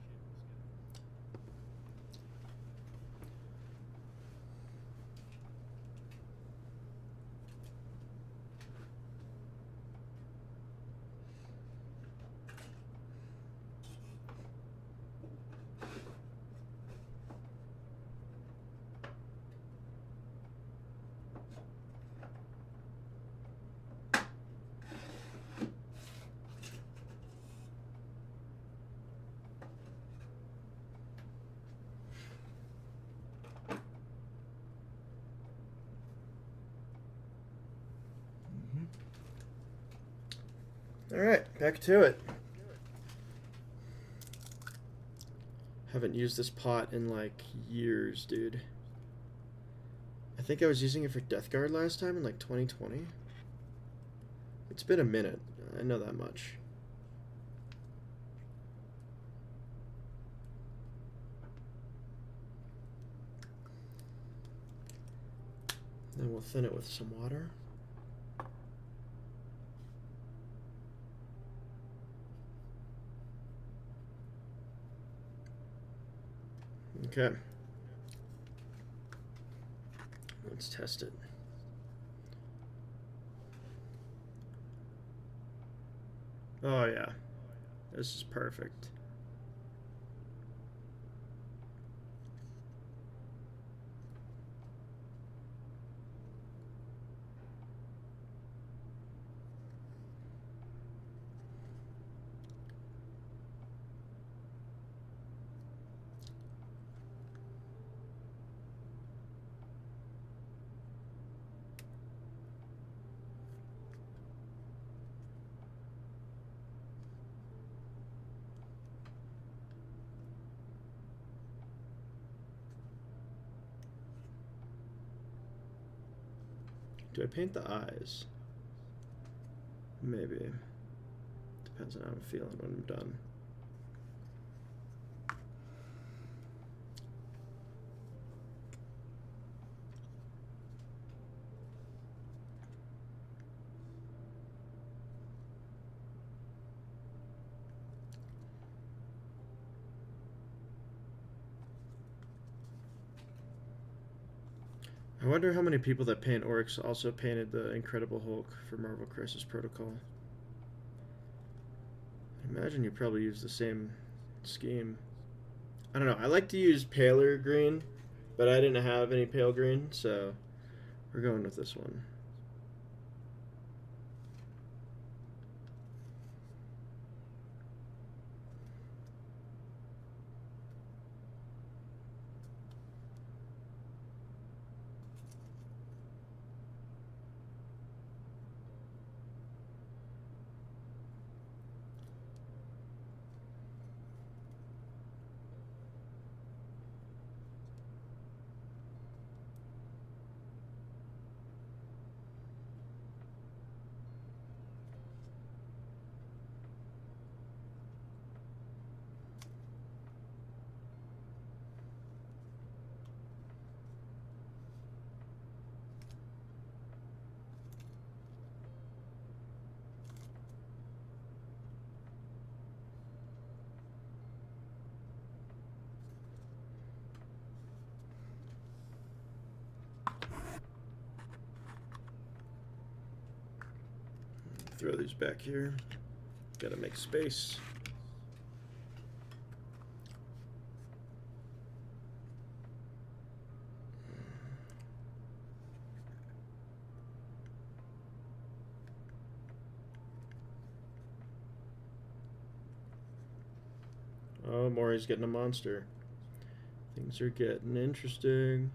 Alright, back to it. Haven't used this pot in like years, dude. I think I was using it for Death Guard last time in like 2020. It's been a minute. I know that much. Then we'll thin it with some water. Okay. Let's test it. Oh yeah. This is perfect. Do I paint the eyes? Maybe. Depends on how I'm feeling when I'm done. I wonder how many people that paint orcs also painted the Incredible Hulk for Marvel Crisis Protocol. I imagine you probably use the same scheme. I don't know. I like to use paler green, but I didn't have any pale green, so we're going with this one. Throw these back here. Gotta make space. Oh, Maury's getting a monster. Things are getting interesting.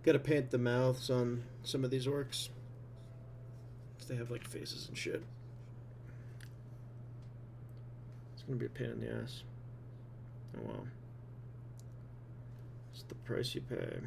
Gotta paint the mouths on some of these orcs. They have like faces and shit. It's gonna be a pain in the ass. Oh well. It's the price you pay.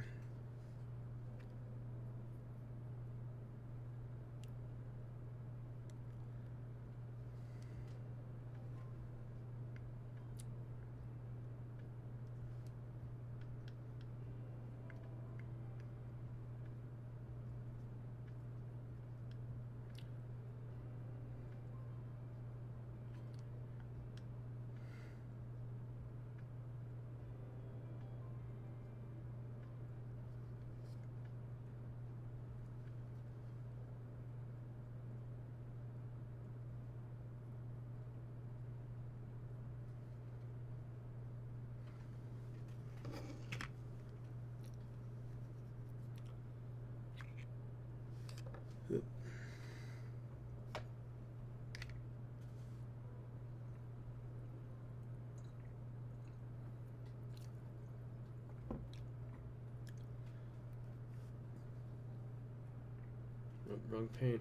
Wrong paint.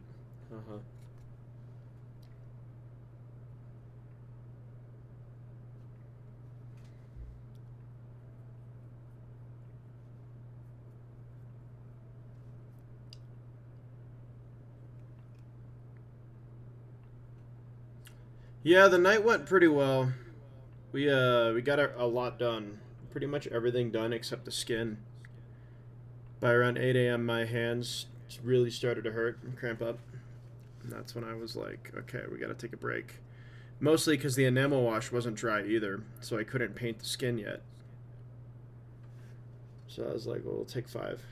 Uh-huh. Yeah, the night went pretty well. We got a lot done. Pretty much everything done except the skin. By around 8 a.m. my hands really started to hurt and cramp up. And that's when I was like, okay, we gotta take a break. Mostly because the enamel wash wasn't dry either, so I couldn't paint the skin yet. So I was like, well, we'll take 5.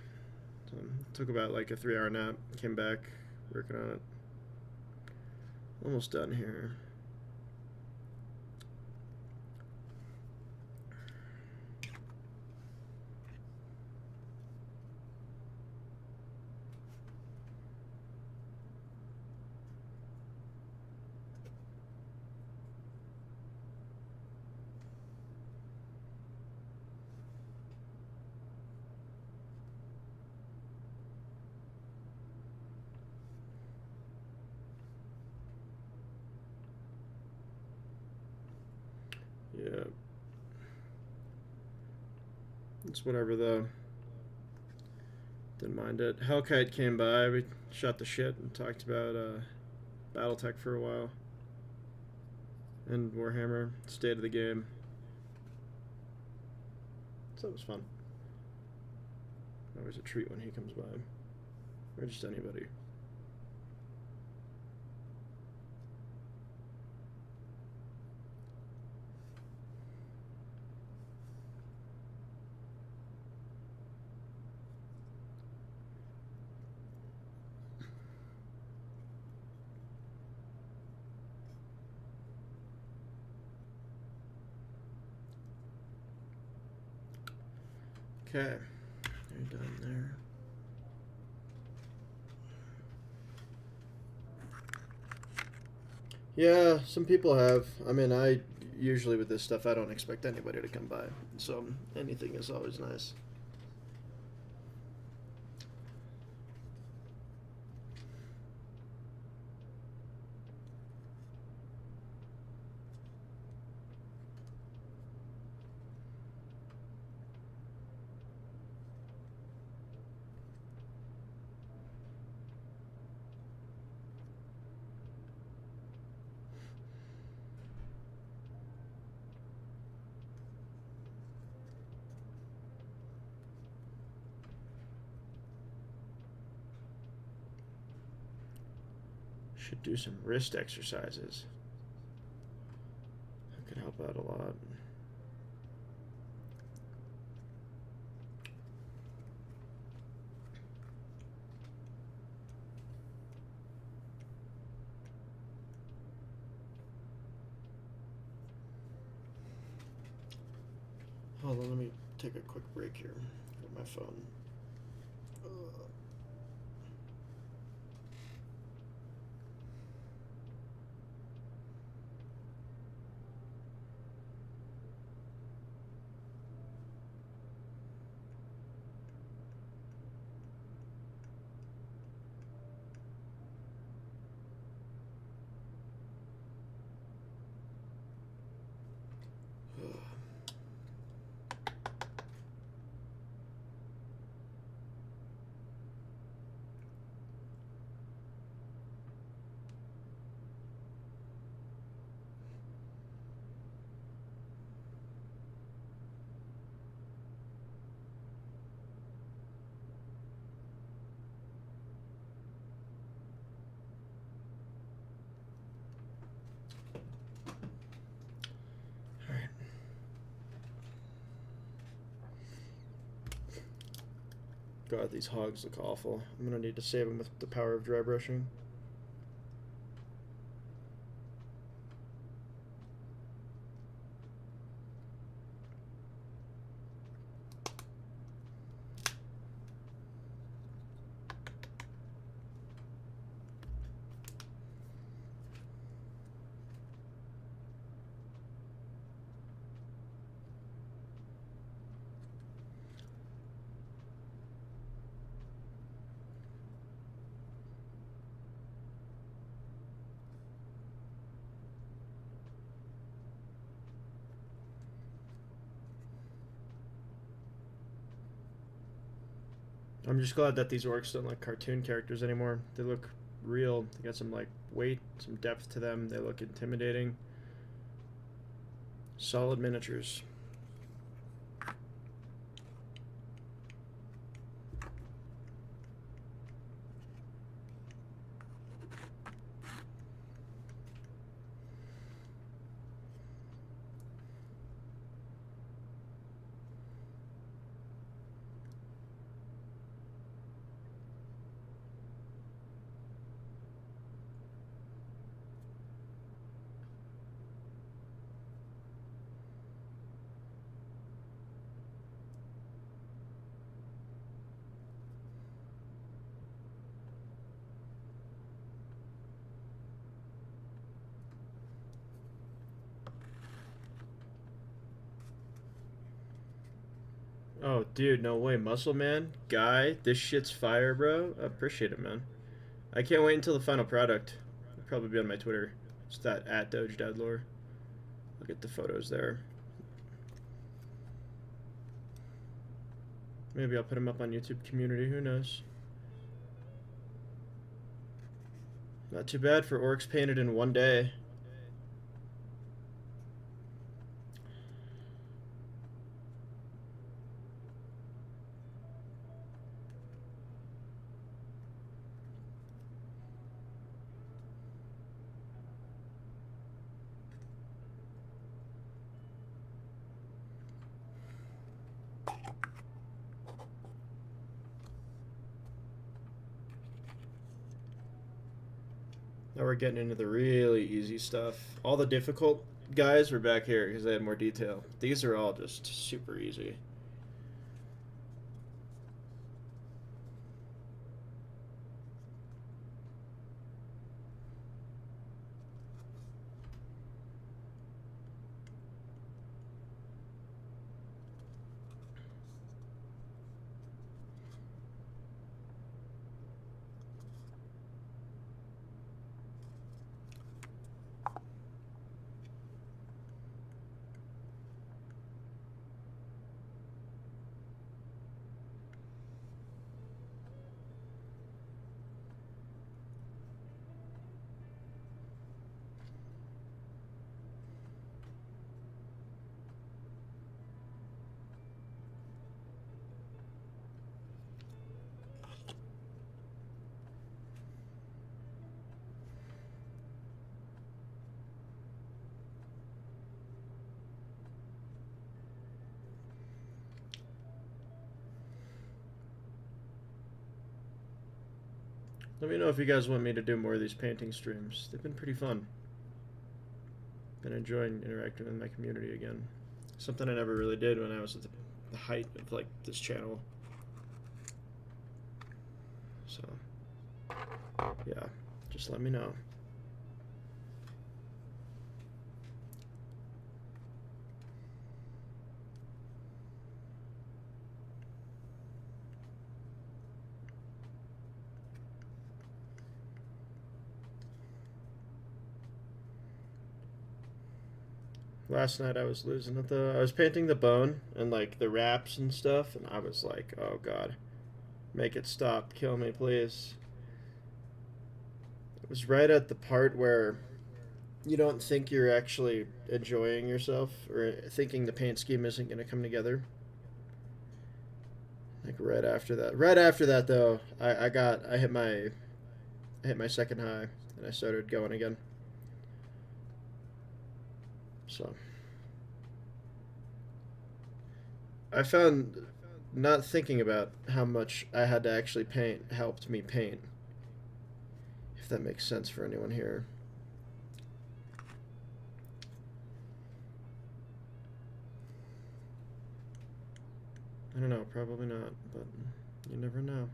So took about like a 3-hour nap. Came back, working on it. Almost done here. Yeah. It's whatever though. Didn't mind it. Hellkite came by. We shot the shit and talked about BattleTech for a while. And Warhammer. State of the game. So it was fun. Always a treat when he comes by. Or just anybody. Okay, you're done there. Yeah, some people have. I mean, I usually with this stuff, I don't expect anybody to come by. So anything is always nice. Should do some wrist exercises. That could help out a lot. Hold on, let me take a quick break here with my phone. God, these hogs look awful. I'm gonna need to save them with the power of dry brushing. I'm just glad that these orcs don't look cartoon characters anymore. They look real. They got some like weight, some depth to them. They look intimidating. Solid miniatures. Oh, dude, no way. Muscle Man? Guy? This shit's fire, bro. I appreciate it, man. I can't wait until the final product. It'll probably be on my Twitter. It's that at Doge Dadlore. Look at the photos there. Maybe I'll put them up on YouTube community. Who knows? Not too bad for orcs painted in one day. Now we're getting into the really easy stuff. All the difficult guys were back here because they had more detail. These are all just super easy. Let me know if you guys want me to do more of these painting streams. They've been pretty fun. Been enjoying interacting with my community again. Something I never really did when I was at the height of like this channel. So, yeah, just let me know. Last night I was losing it though. I was painting the bone and like the wraps and stuff, and I was like, oh god, make it stop, kill me, please. It was right at the part where you don't think you're actually enjoying yourself or thinking the paint scheme isn't going to come together. Like right after that. Right after that though, I hit my second high and I started going again. So I found not thinking about how much I had to actually paint helped me paint. If that makes sense for anyone here. I don't know, probably not, but you never know.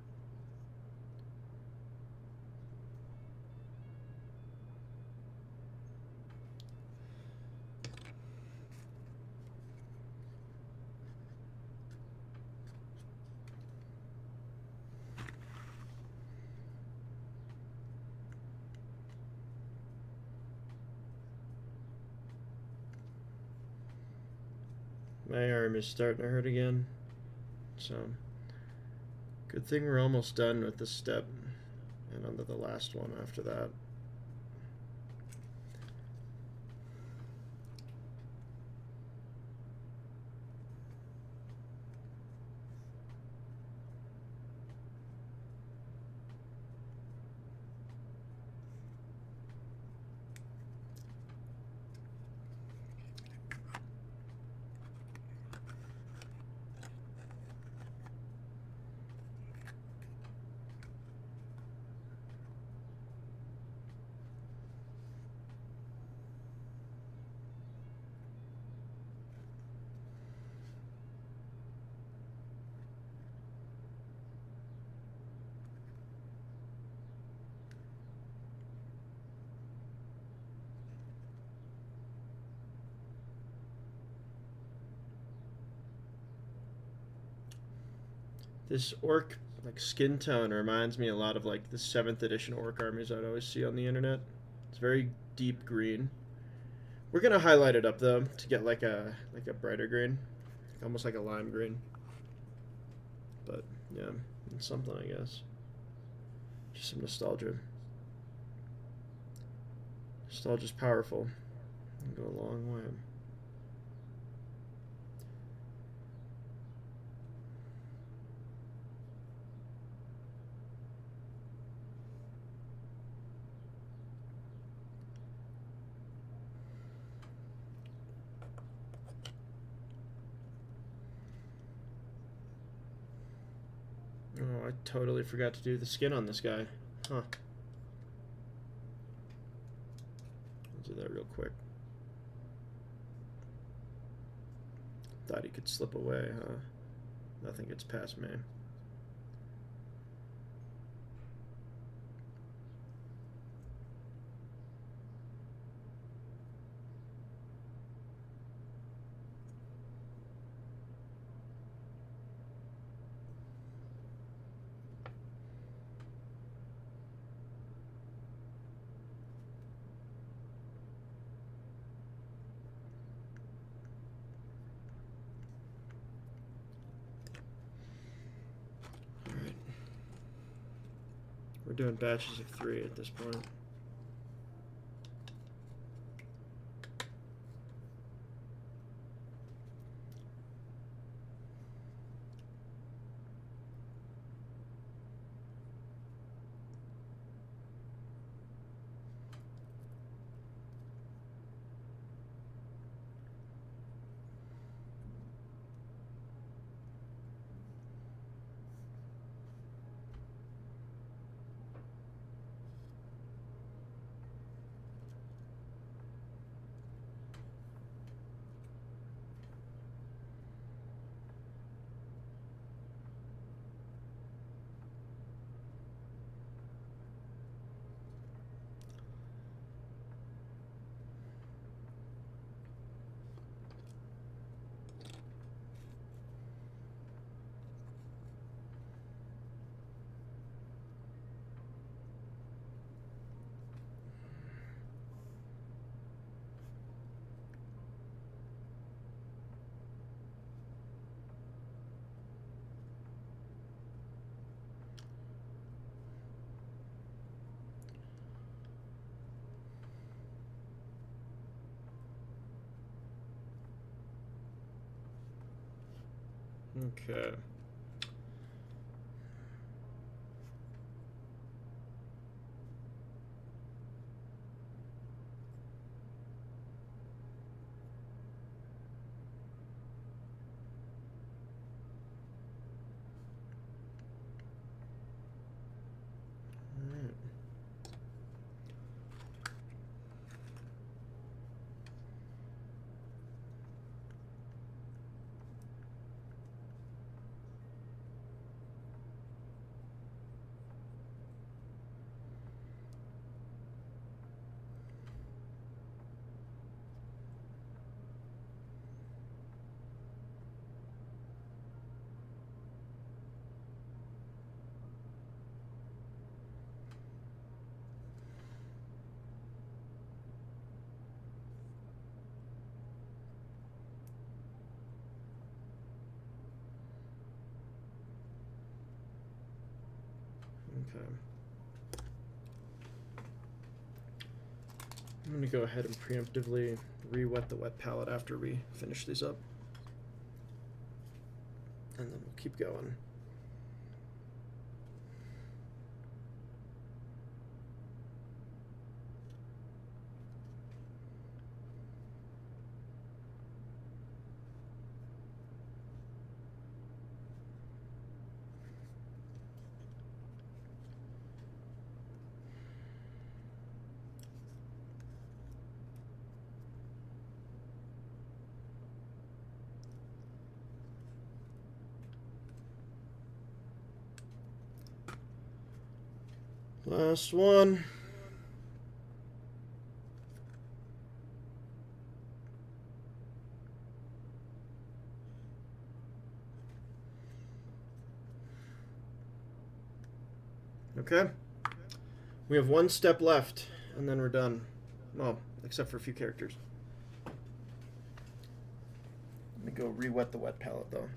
My arm is starting to hurt again, so good thing we're almost done with this step and onto the last one after that. This orc like skin tone reminds me a lot of like the 7th edition orc armies I'd always see on the internet. It's very deep green. We're gonna highlight it up though to get like a brighter green, almost like a lime green. But yeah, it's something, I guess. Just some nostalgia. Nostalgia's powerful. It can go a long way. Oh, I totally forgot to do the skin on this guy. Huh. I'll do that real quick. Thought he could slip away, huh? Nothing gets past me. We're doing batches of 3 at this point. Okay. Okay. I'm going to go ahead and preemptively re-wet the wet palette after we finish these up. And then we'll keep going. Last one. Okay. We have one step left, and then we're done. Well, except for a few characters. Let me go re-wet the wet palette, though.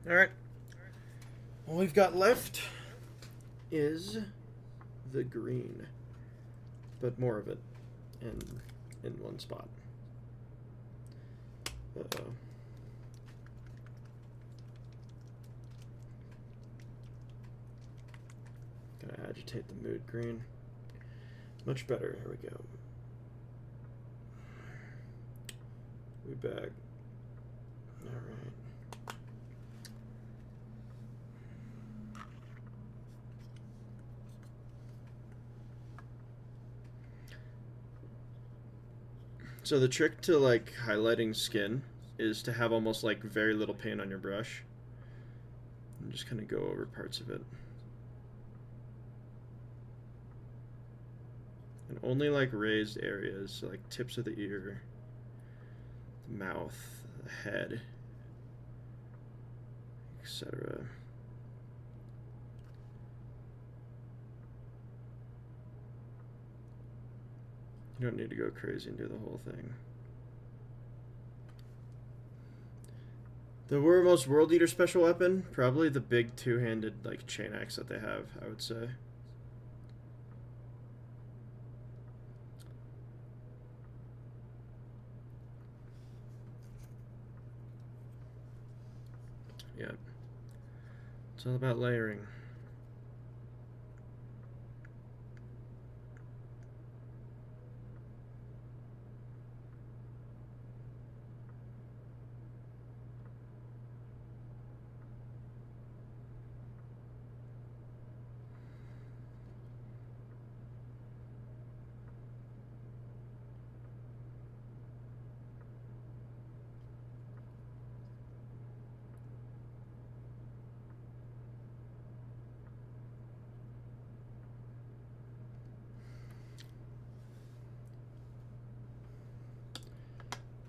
All right. All we've got left is the green, but more of it in one spot. Uh-oh. Gotta agitate the mood green. Much better. Here we go. We back. All right. So the trick to like highlighting skin is to have almost like very little paint on your brush and just kind of go over parts of it. And only like raised areas, so like tips of the ear, the mouth, the head, etc. You don't need to go crazy and do the whole thing. The most World Eater special weapon? Probably the big two-handed like chain axe that they have, I would say. Yeah. It's all about layering.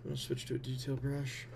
I'm gonna switch to a detail brush.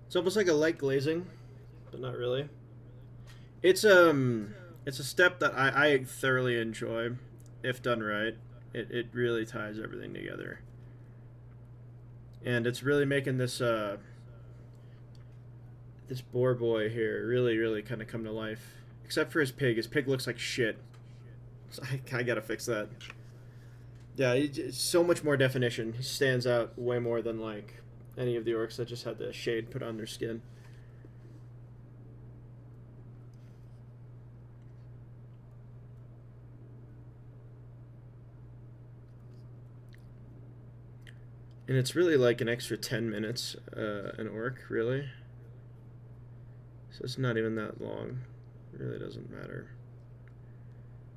It's almost like a light glazing, but not really. It's it's a step that I thoroughly enjoy, if done right. It really ties everything together, and it's really making this boar boy here really kind of come to life. Except for his pig. His pig looks like shit. So I gotta fix that. Yeah, it's so much more definition. He stands out way more than like any of the orcs that just had the shade put on their skin. And it's really like an extra 10 minutes an orc, really. So it's not even that long. It really doesn't matter.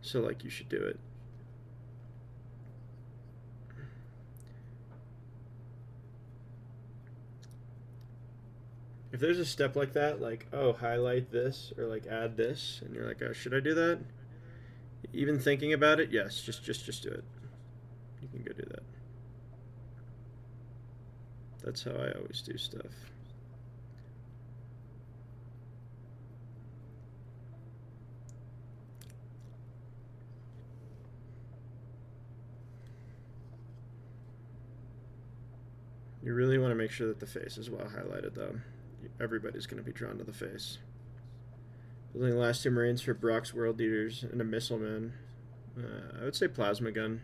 So, like, you should do it. If there's a step like that, like, oh, highlight this or like add this, and you're like, oh, should I do that? Even thinking about it, yes, just do it. You can go do that. That's how I always do stuff. You really want to make sure that the face is well highlighted, though. Everybody's going to be drawn to the face. Building the last two Marines for Brock's World Eaters and a Missile Man. I would say Plasma Gun.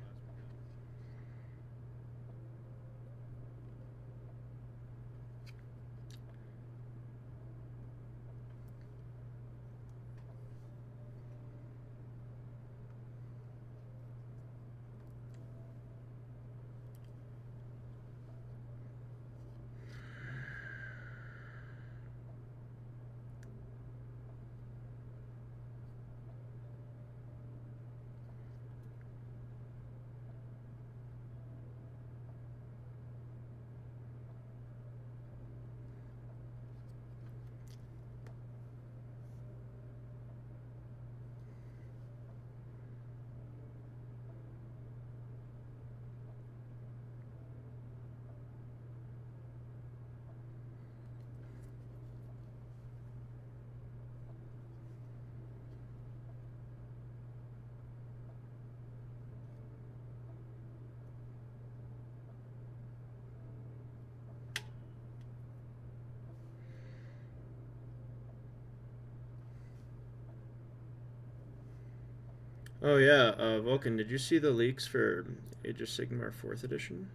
Oh yeah, Vulcan, did you see the leaks for Age of Sigmar 4th edition?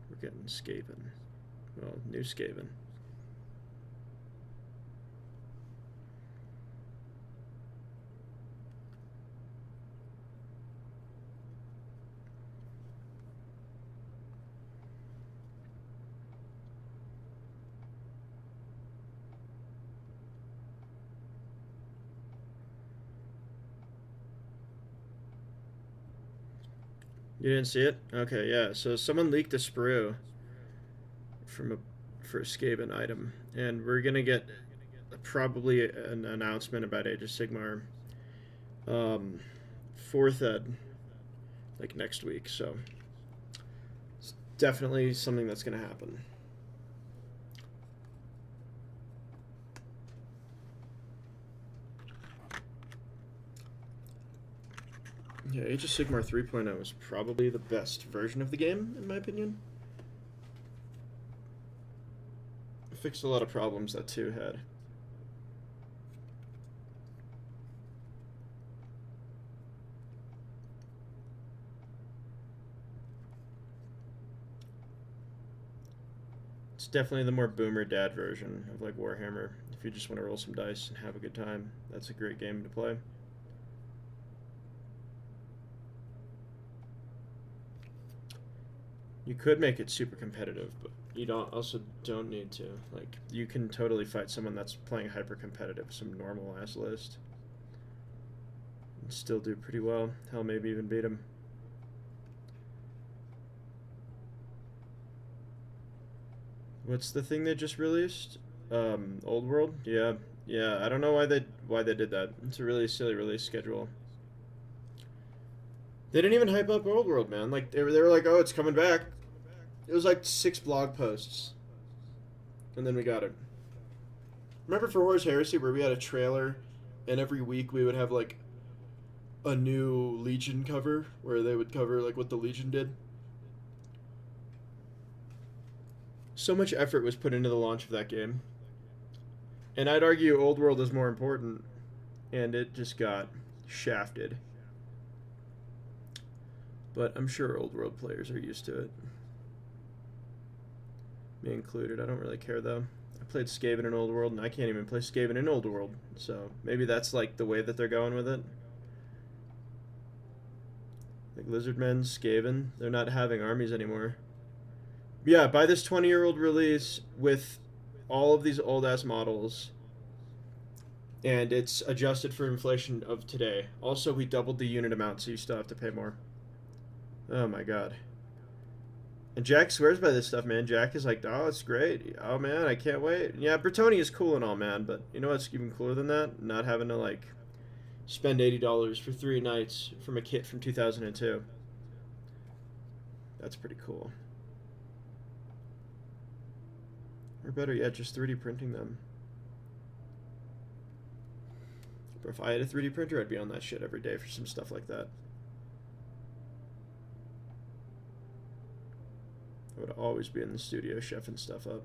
We're getting Skaven. Well, new Skaven. You didn't see it? Okay, yeah. So someone leaked a sprue from a for a Skaven item, and we're gonna get probably an announcement about Age of Sigmar 4th ed like next week. So it's definitely something that's gonna happen. Yeah, Age of Sigmar 3.0 is probably the best version of the game, in my opinion. It fixed a lot of problems that 2 had. It's definitely the more boomer dad version of like Warhammer. If you just want to roll some dice and have a good time, that's a great game to play. You could make it super competitive, but you don't need to. Like, you can totally fight someone that's playing hyper competitive, some normal ass list, and still do pretty well. Hell, maybe even beat him. What's the thing they just released? Old World? Yeah, yeah. I don't know why they did that. It's a really silly release schedule. They didn't even hype up Old World, man. Like they were like, oh, it's coming back. It was like 6 blog posts, and then we got it. Remember for Horus Heresy where we had a trailer, and every week we would have like a new Legion cover where they would cover like what the Legion did. So much effort was put into the launch of that game, and I'd argue Old World is more important, and it just got shafted. But I'm sure Old World players are used to it. Me included. I don't really care though. I played Skaven in Old World, and I can't even play Skaven in Old World. So maybe that's like the way that they're going with it. Like Lizardmen, Skaven, they're not having armies anymore. Yeah, buy this 20-year-old release with all of these old-ass models, and it's adjusted for inflation of today. Also, we doubled the unit amount, so you still have to pay more. Oh my god. And Jack swears by this stuff, man. Jack is like, oh, it's great. Oh, man, I can't wait. Yeah, Bretonnia is cool and all, man, but you know what's even cooler than that? Not having to, like, spend $80 for 3 nights from a kit from 2002. That's pretty cool. Or better yet, just 3D printing them. But if I had a 3D printer, I'd be on that shit every day for some stuff like that. I would always be in the studio chefing stuff up.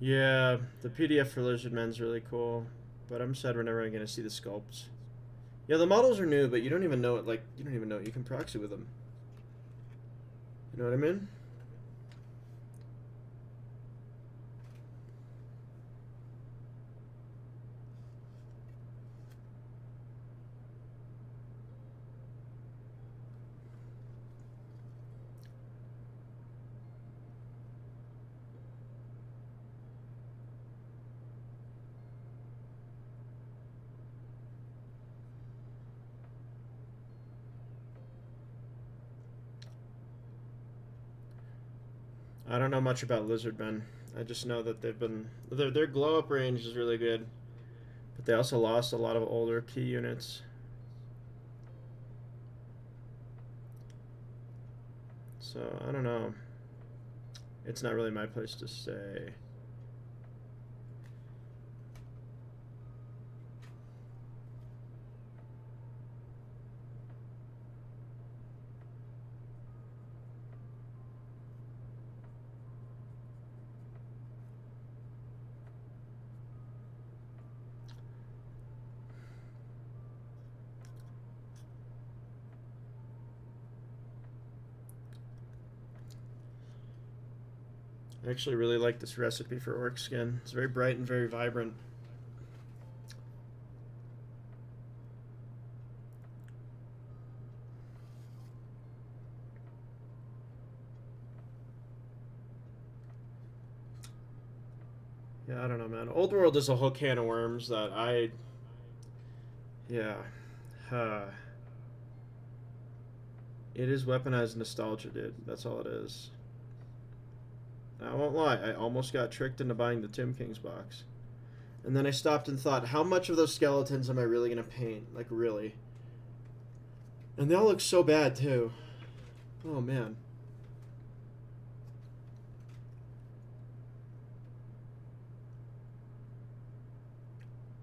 Yeah, the PDF for Lizardmen's really cool, but I'm sad we're never going to see the sculpts. Yeah, the models are new, but you don't even know it. Like, you don't even know you can proxy with them. You know what I mean? I don't know much about Lizardmen. I just know that they've been their glow up range is really good, but they also lost a lot of older key units. So I don't know. It's not really my place to say. I actually really like this recipe for orc skin. It's very bright and very vibrant. Yeah, I don't know, man. Old World is a whole can of worms that I... Yeah. It is weaponized nostalgia, dude. That's all it is. I won't lie, I almost got tricked into buying the Tomb King's box. And then I stopped and thought, how much of those skeletons am I really going to paint? Like, really? And they all look so bad, too. Oh, man.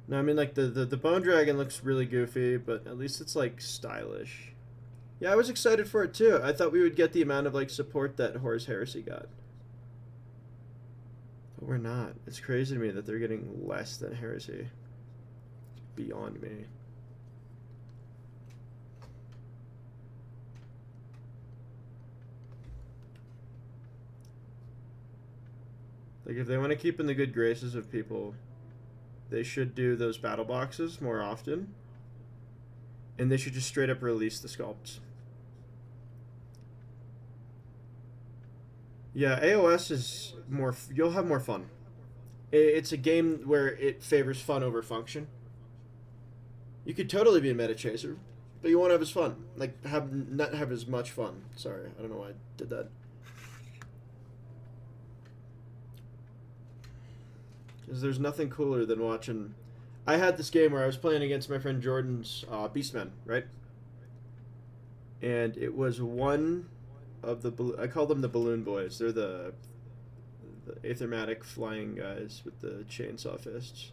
No, I mean, like, the Bone Dragon looks really goofy, but at least it's, like, stylish. Yeah, I was excited for it, too. I thought we would get the amount of, like, support that Horus Heresy got. But we're not. It's crazy to me that they're getting less than Heresy. It's beyond me. Like, if they want to keep in the good graces of people, they should do those battle boxes more often. And they should just straight up release the sculpts. Yeah, AOS is more... You'll have more fun. It's a game where it favors fun over function. You could totally be a meta chaser, but you won't have as fun. Like have not have as much fun. Sorry, I don't know why I did that. Because there's nothing cooler than watching. I had this game where I was playing against my friend Jordan's Beastmen, right? And it was one of the I call them the balloon boys. They're the aethermatic flying guys with the chainsaw fists.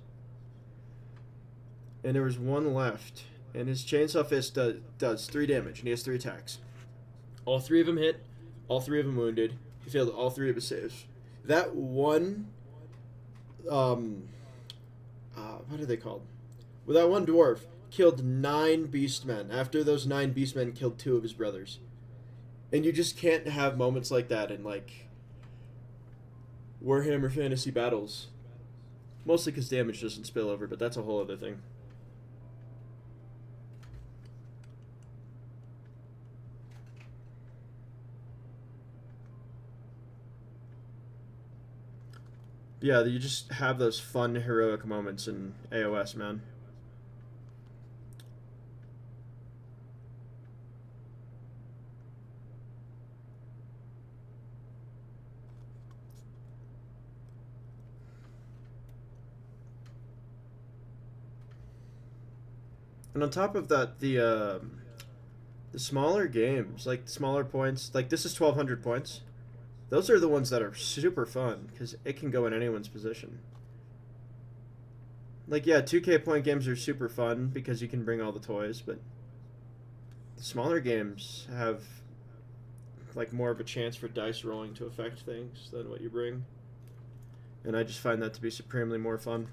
And there was one left, and his chainsaw fist does 3 damage, and he has 3 attacks. All 3 of them hit, all 3 of them wounded. He failed all 3 of his saves. That one, what are they called? Well, that one dwarf killed 9 beastmen. After those 9 beastmen killed 2 of his brothers, and you just can't have moments like that in like Warhammer Fantasy battles. Mostly because damage doesn't spill over, but that's a whole other thing. Yeah, you just have those fun heroic moments in AOS, man. And on top of that, the smaller games, like smaller points, like this is 1,200 points. Those are the ones that are super fun because it can go in anyone's position. Like yeah, 2K point games are super fun because you can bring all the toys, but the smaller games have like more of a chance for dice rolling to affect things than what you bring. And I just find that to be supremely more fun.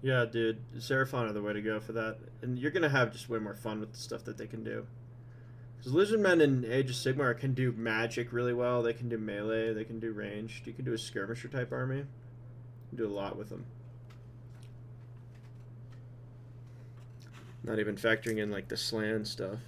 Yeah, dude, Seraphon are the way to go for that, and you're gonna have just way more fun with the stuff that they can do. Because Lizardmen in Age of Sigmar can do magic really well. They can do melee. They can do ranged. You can do a skirmisher type army. You can do a lot with them. Not even factoring in like the slan stuff.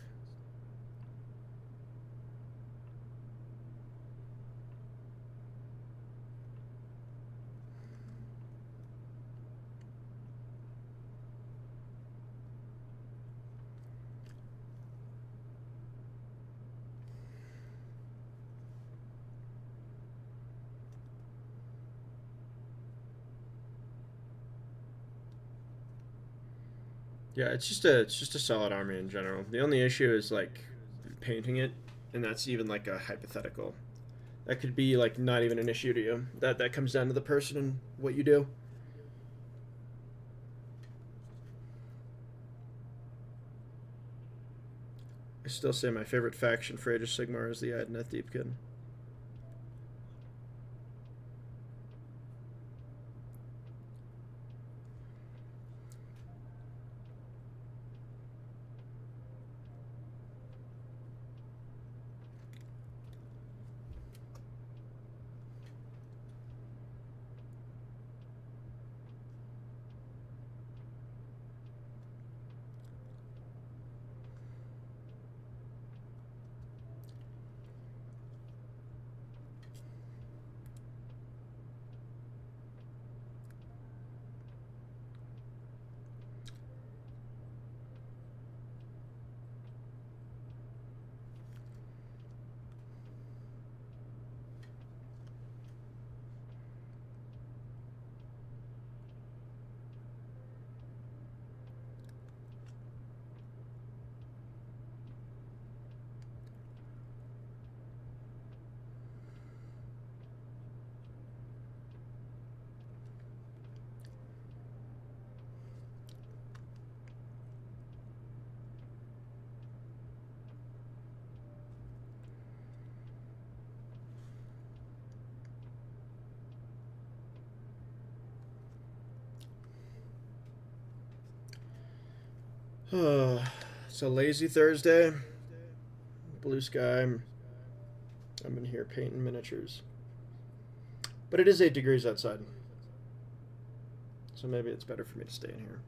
Yeah, it's just a solid army in general. The only issue is like painting it, and that's even like a hypothetical. That could be like not even an issue to you. That comes down to the person and what you do. I still say my favorite faction for Age of Sigmar is the Adneth Deepkin. It's a lazy Thursday. Blue sky. I'm in here painting miniatures. But it is 8 degrees outside. So maybe it's better for me to stay in here.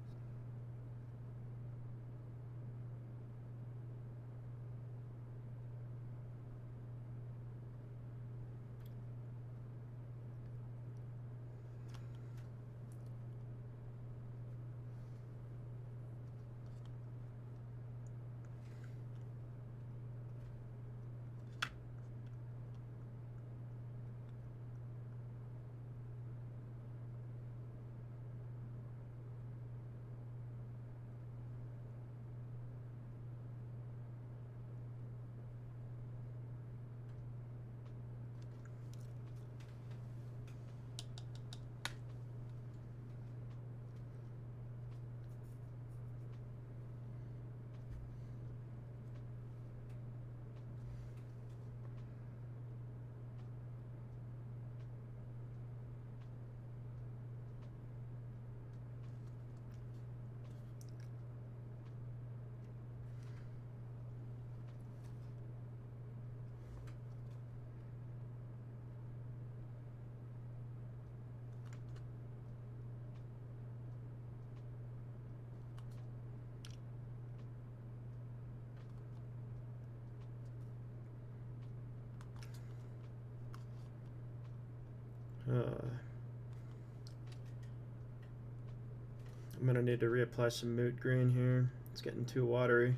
I'm gonna need to reapply some mood green here. It's getting too watery.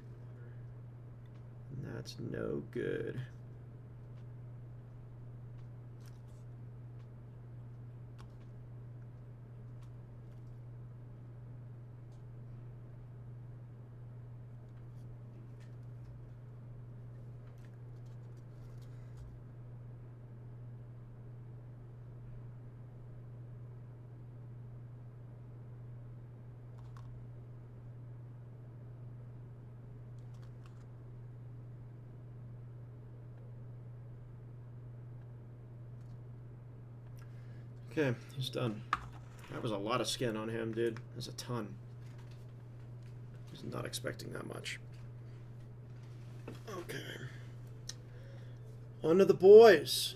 And that's no good. Okay, he's done. That was a lot of skin on him, dude. That's a ton. I was not expecting that much. Okay. On to the boys.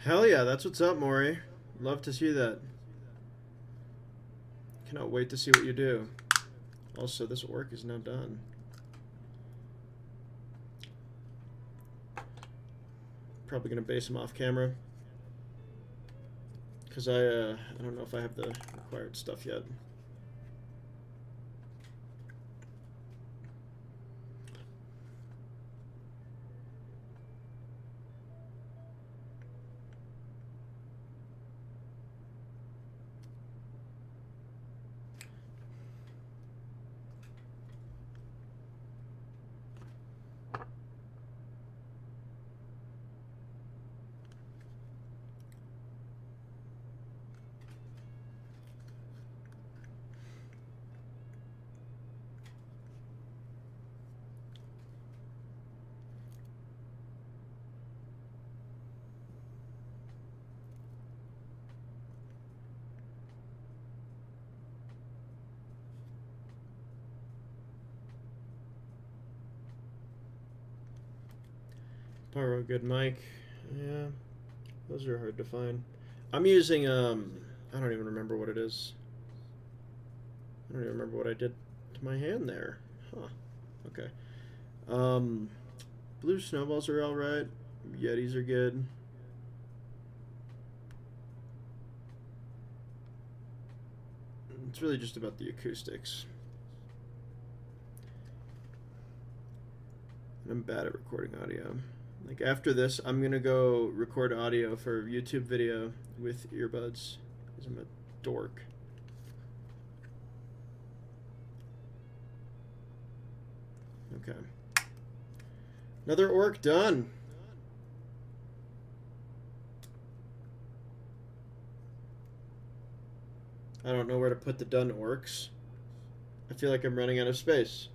Hell yeah, that's what's up, Maury. Love to see that. Cannot wait to see what you do. Also, this work is now done. Probably gonna base him off camera. Because I don't know if I have the required stuff yet. Borrow a good mic. Yeah, those are hard to find. I'm using I don't even remember what it is. I don't even remember what I did to my hand there. Huh. Okay. Um, blue snowballs are all right. Yetis are good. It's really just about the acoustics. I'm bad at recording audio. Like after this, I'm gonna go record audio for a YouTube video with earbuds because I'm a dork. Okay. Another orc done. I don't know where to put the done orcs. I feel like I'm running out of space.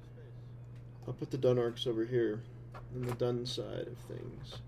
I'll put the done orcs over here on the done side of things.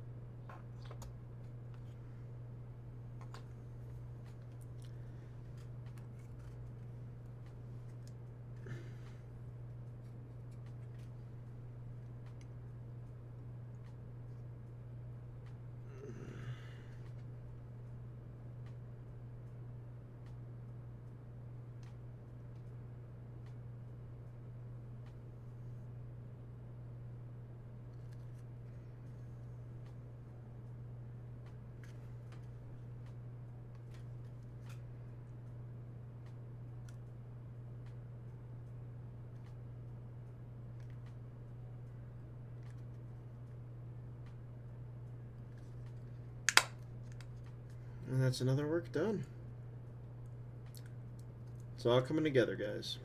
And that's another work done. It's all coming together, guys.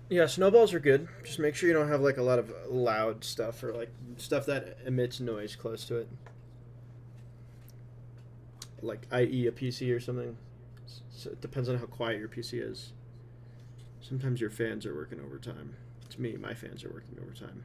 Yeah, snowballs are good. Just make sure you don't have like a lot of loud stuff or like stuff that emits noise close to it. Like i.e. a PC or something. So it depends on how quiet your PC is. Sometimes your fans are working overtime. It's me, my fans are working overtime.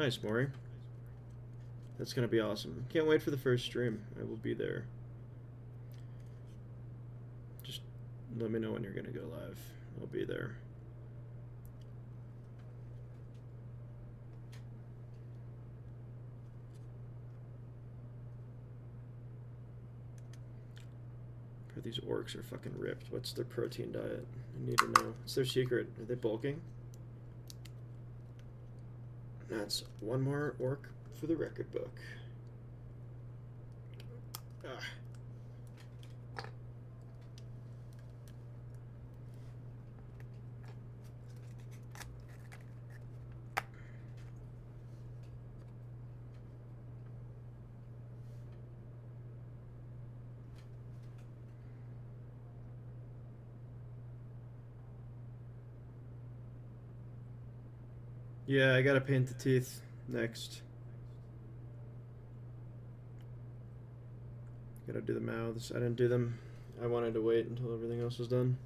Nice, Maury. That's going to be awesome. Can't wait for the first stream. I will be there. Just let me know when you're going to go live. I'll be there. These orcs are fucking ripped. What's their protein diet? I need to know. What's their secret? Are they bulking? That's one more orc for the record book. Ah. Yeah, I gotta paint the teeth next. Gotta do the mouths. I didn't do them. I wanted to wait until everything else was done.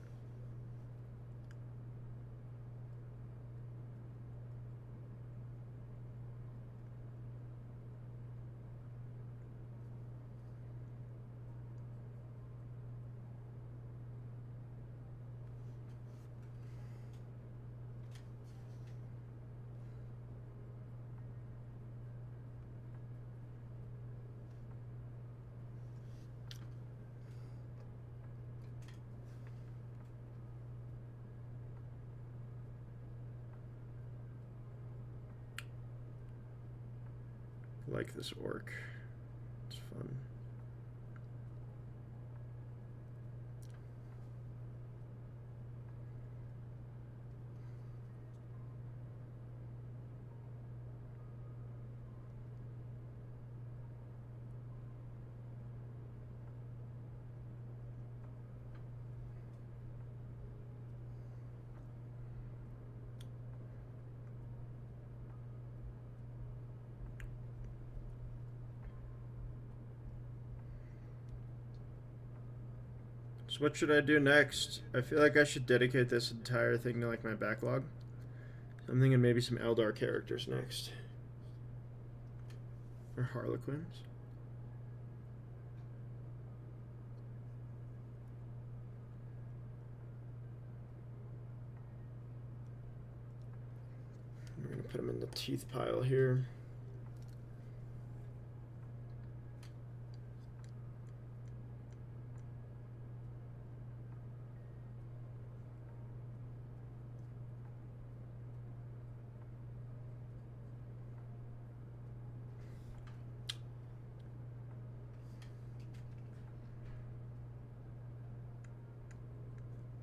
I like this orc. It's fun. So what should I do next? I feel like I should dedicate this entire thing to like my backlog. I'm thinking maybe some Eldar characters next. Or Harlequins. We're going to put them in the teeth pile here.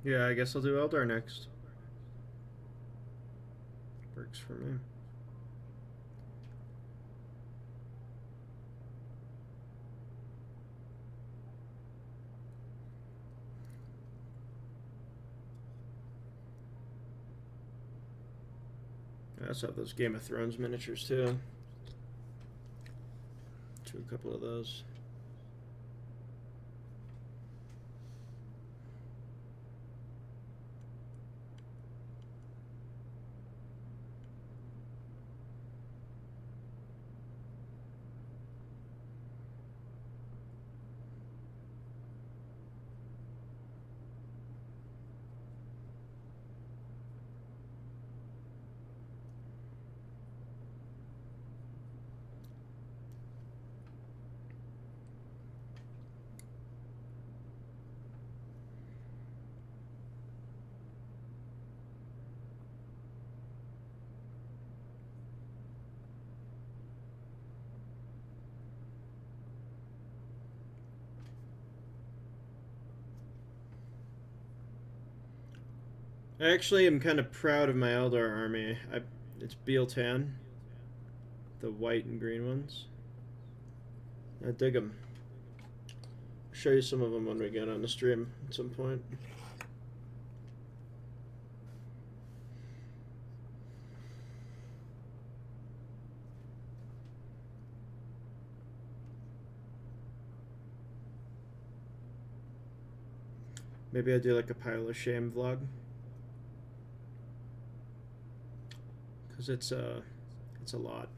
Yeah, I guess I'll do Eldar next. Works for me. I also have those Game of Thrones miniatures too. Do a couple of those. I actually am kind of proud of my Eldar army. It's Bealtan, the white and green ones. I dig them. I'll show you some of them when we get on the stream at some point. Maybe I do like a pile of shame vlog. Because it's a lot.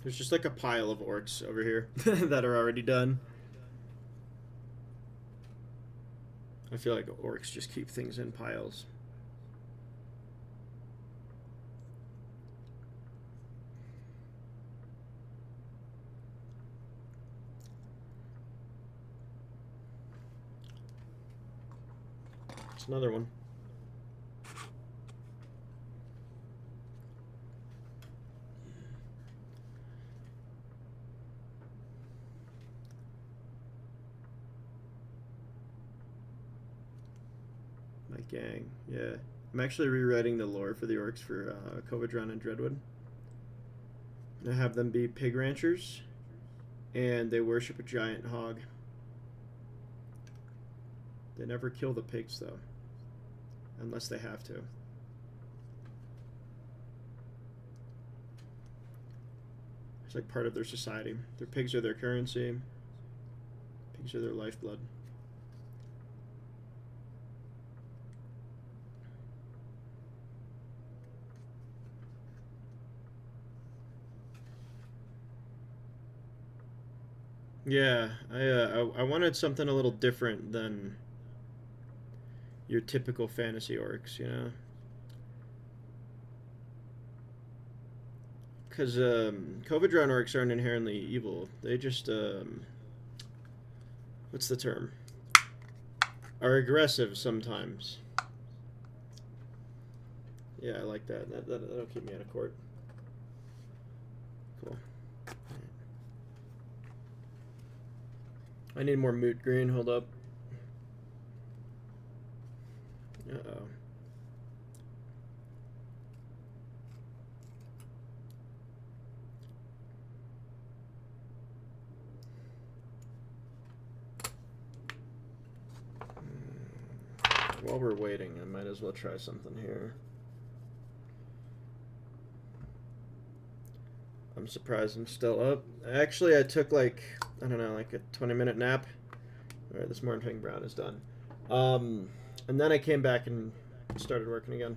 There's just like a pile of orcs over here that are already done. I feel like orcs just keep things in piles. It's another one. My gang, yeah. I'm actually rewriting the lore for the orcs for Kovedron and Dreadwood. I have them be pig ranchers, and they worship a giant hog. They never kill the pigs, though, unless they have to. It's like part of their society. Their pigs are their currency. Pigs are their lifeblood. Yeah, I wanted something a little different than your typical fantasy orcs, you know? Because Kovedron orcs aren't inherently evil. They just, what's the term? Are aggressive sometimes. Yeah, I like that. That'll keep me out of court. Cool. I need more moot green. Hold up. Uh-oh. While we're waiting, I might as well try something here. I'm surprised I'm still up. Actually, I took like, I don't know, like a 20-minute nap. All right, this morning pink brown is done. And then I came back and started working again.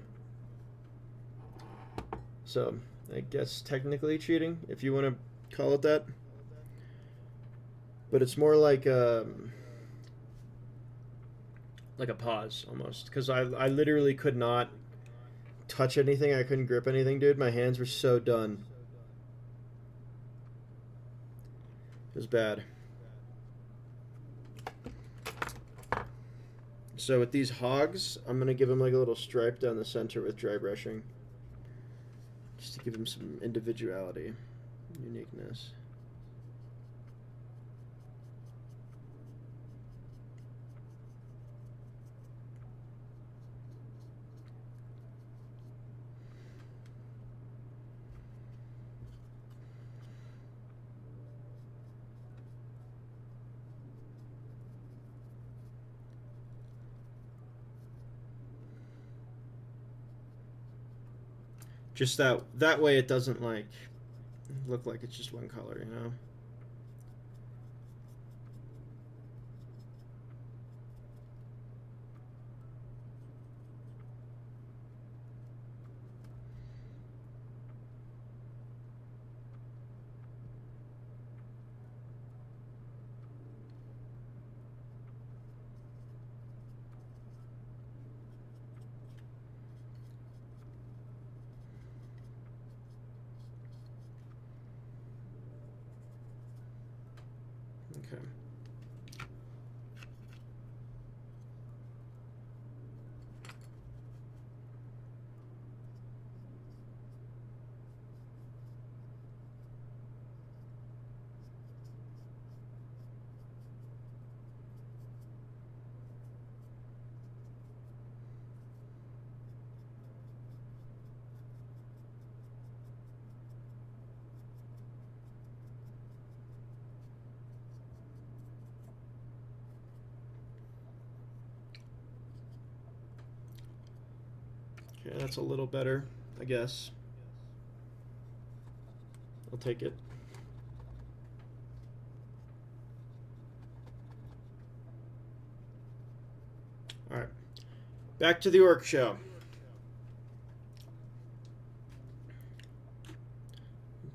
So, I guess technically cheating, if you want to call it that. But it's more like a pause, almost. Because I literally could not touch anything. I couldn't grip anything, dude. My hands were so done. It was bad. So with these hogs, I'm going to give them like a little stripe down the center with dry brushing. Just to give them some individuality, uniqueness. Just that way it doesn't like look like it's just one color, you know? Okay. Okay, that's a little better, I guess. I'll take it. All right. Back to the orc show.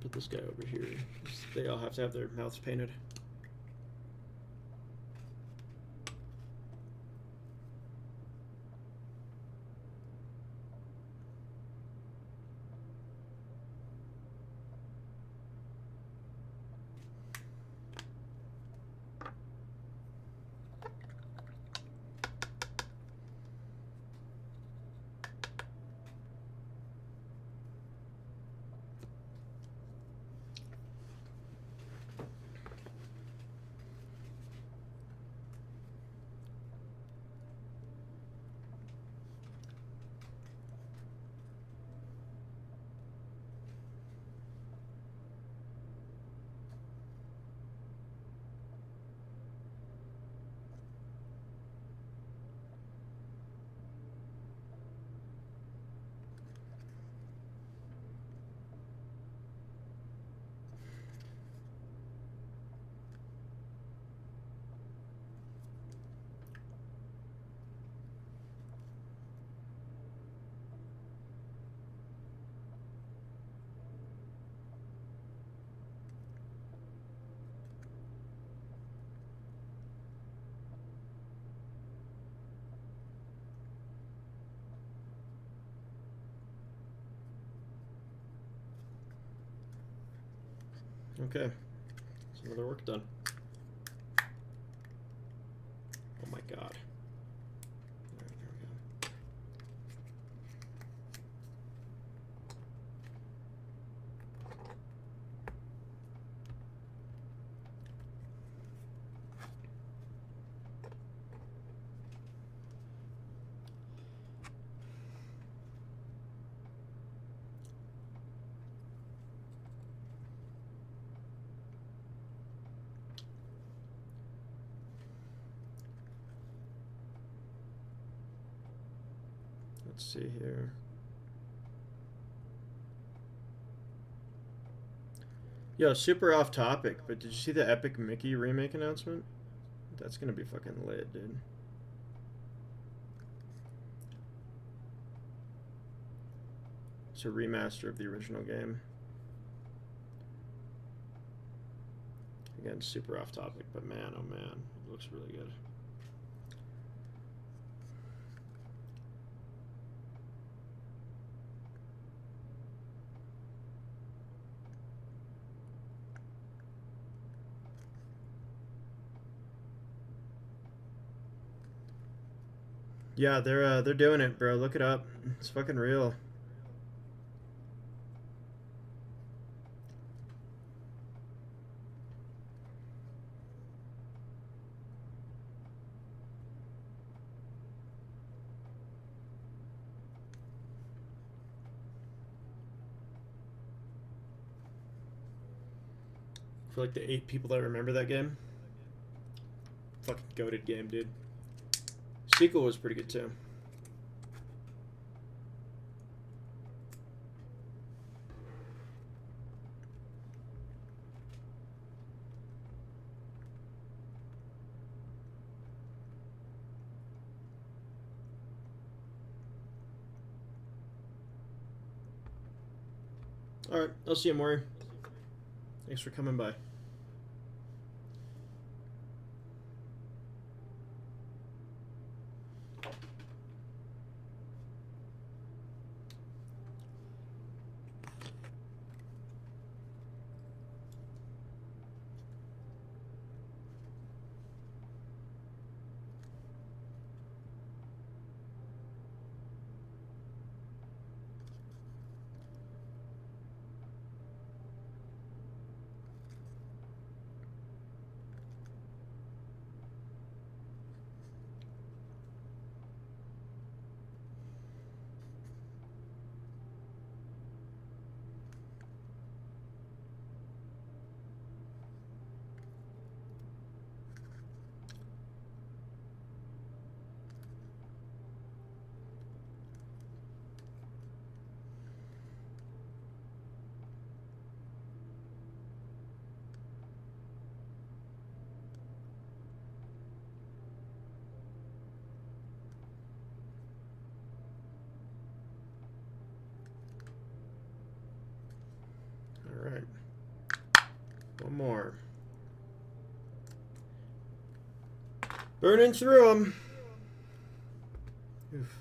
Put this guy over here. They all have to have their mouths painted. Okay, some other work done. Oh my god. All right, there we go. Let's see here. Yo, super off topic, but did you see the Epic Mickey remake announcement? That's gonna be fucking lit, dude. It's a remaster of the original game. Again, super off topic, but man, oh man, it looks really good. Yeah, they're doing it, bro. Look it up. It's fucking real. For like the 8 people that remember that game. Fucking goated game, dude. Sequel was pretty good too. Alright, I'll see you, Maury. Thanks for coming by. Alright. One more. Burning through them. Oof.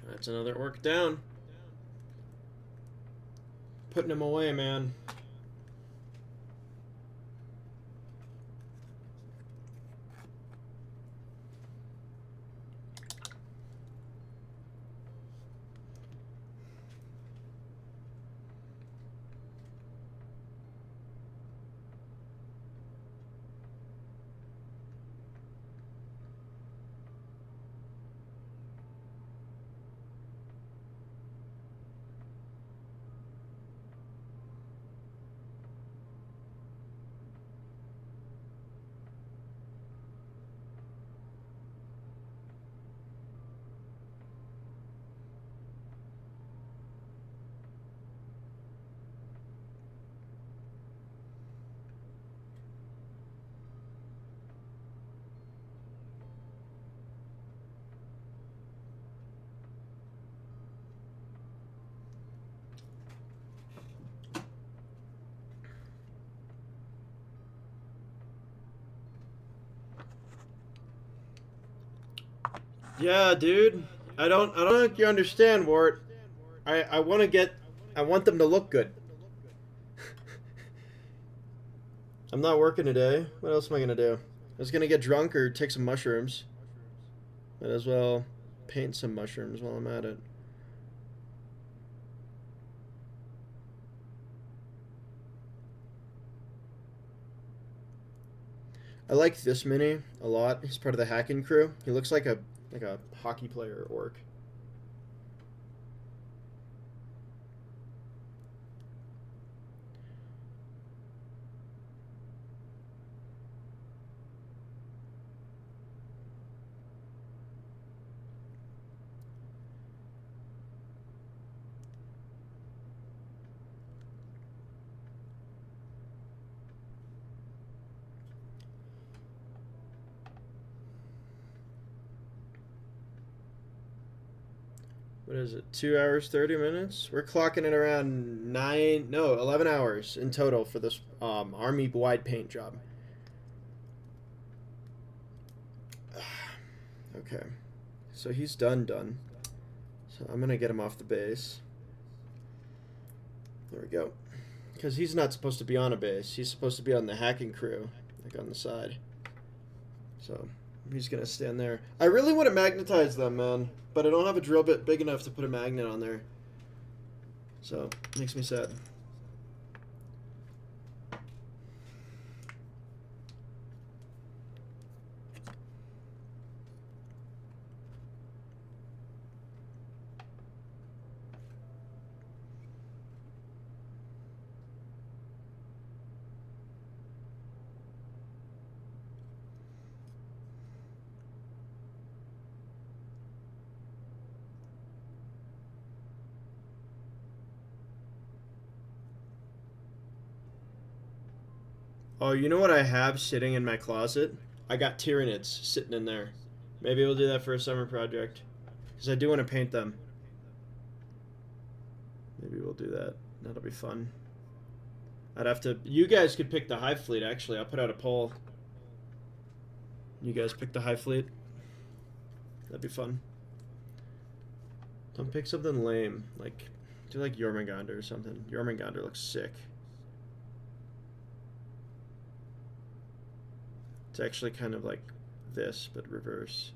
That's another orc down. Putting him away, man. Yeah, dude. I don't think you understand, Wart. I want to get. I want them to look good. I'm not working today. What else am I gonna do? I was gonna get drunk or take some mushrooms. Might as well paint some mushrooms while I'm at it. I like this mini a lot. He's part of the hacking crew. He looks like a hockey player orc. What is it? 2 hours, 30 minutes. We're clocking it around 11 hours in total for this army wide paint job. Okay, so he's done. So I'm gonna get him off the base. There we go. Because he's not supposed to be on a base. He's supposed to be on the hacking crew, like on the side. So he's gonna stand there. I really want to magnetize them, man, but I don't have a drill bit big enough to put a magnet on there. So it makes me sad. Oh, you know what I have sitting in my closet? I got Tyranids sitting in there. Maybe we'll do that for a summer project. Because I do want to paint them. Maybe we'll do that. That'll be fun. I'd have to... You guys could pick the Hive Fleet, actually. I'll put out a poll. You guys pick the Hive Fleet. That'd be fun. Don't pick something lame. Like, do like Jormungandr or something. Jormungandr looks sick. It's actually kind of like this, but reverse.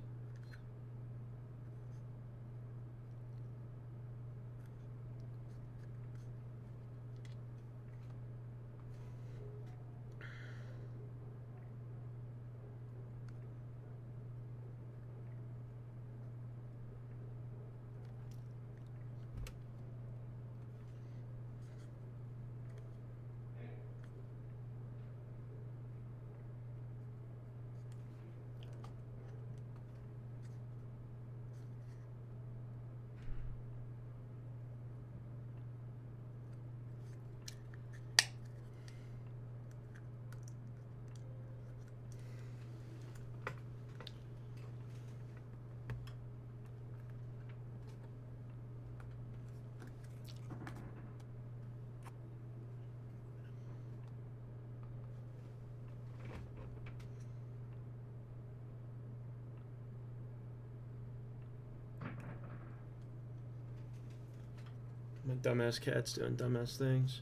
My dumbass cat's doing dumbass things.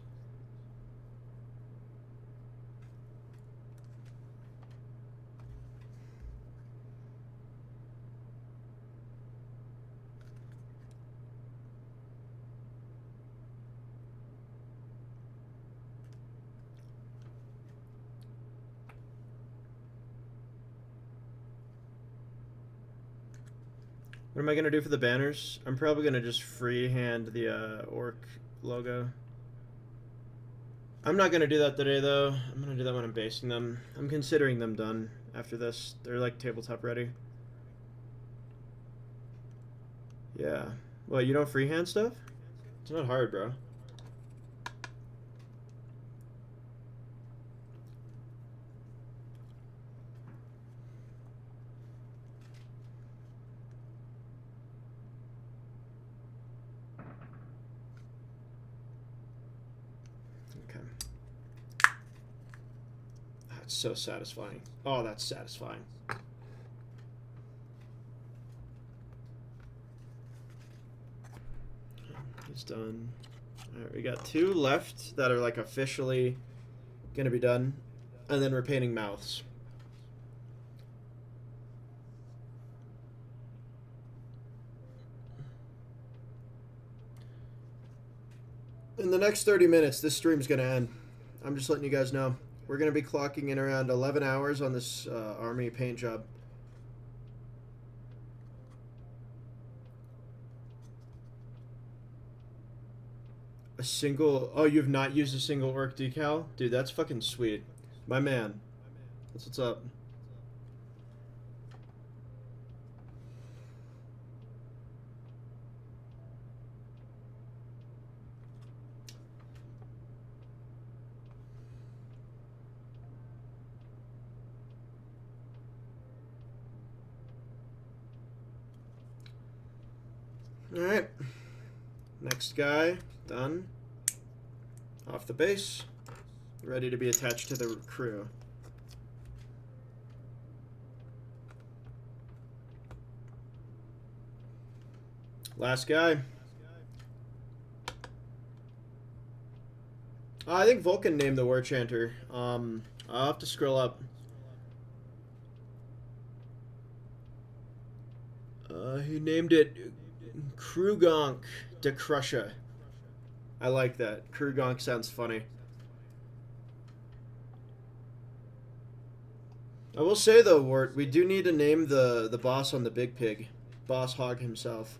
What am I gonna do for the banners? I'm probably gonna just freehand the orc logo. I'm not gonna do that today though. I'm gonna do that when I'm basing them. I'm considering them done after this. They're like tabletop ready. Yeah. What, you don't freehand stuff? It's not hard, bro. Okay. That's so satisfying. Oh, that's satisfying. He's done. Alright, we got 2 left that are like officially gonna be done. And then we're painting mouths. In the next 30 minutes, this stream's gonna end. I'm just letting you guys know. We're gonna be clocking in around 11 hours on this army paint job. A single... Oh, you've not used a single orc decal? Dude, that's fucking sweet. My man. That's what's up. Alright. Next guy. Done. Off the base. Ready to be attached to the crew. Last guy. I think Vulcan named the War Chanter. I'll have to scroll up. He named it Krugonk de Crusher. I like that. Krugonk sounds funny. I will say though, Wart, we do need to name the boss on the Big Pig. Boss Hog himself.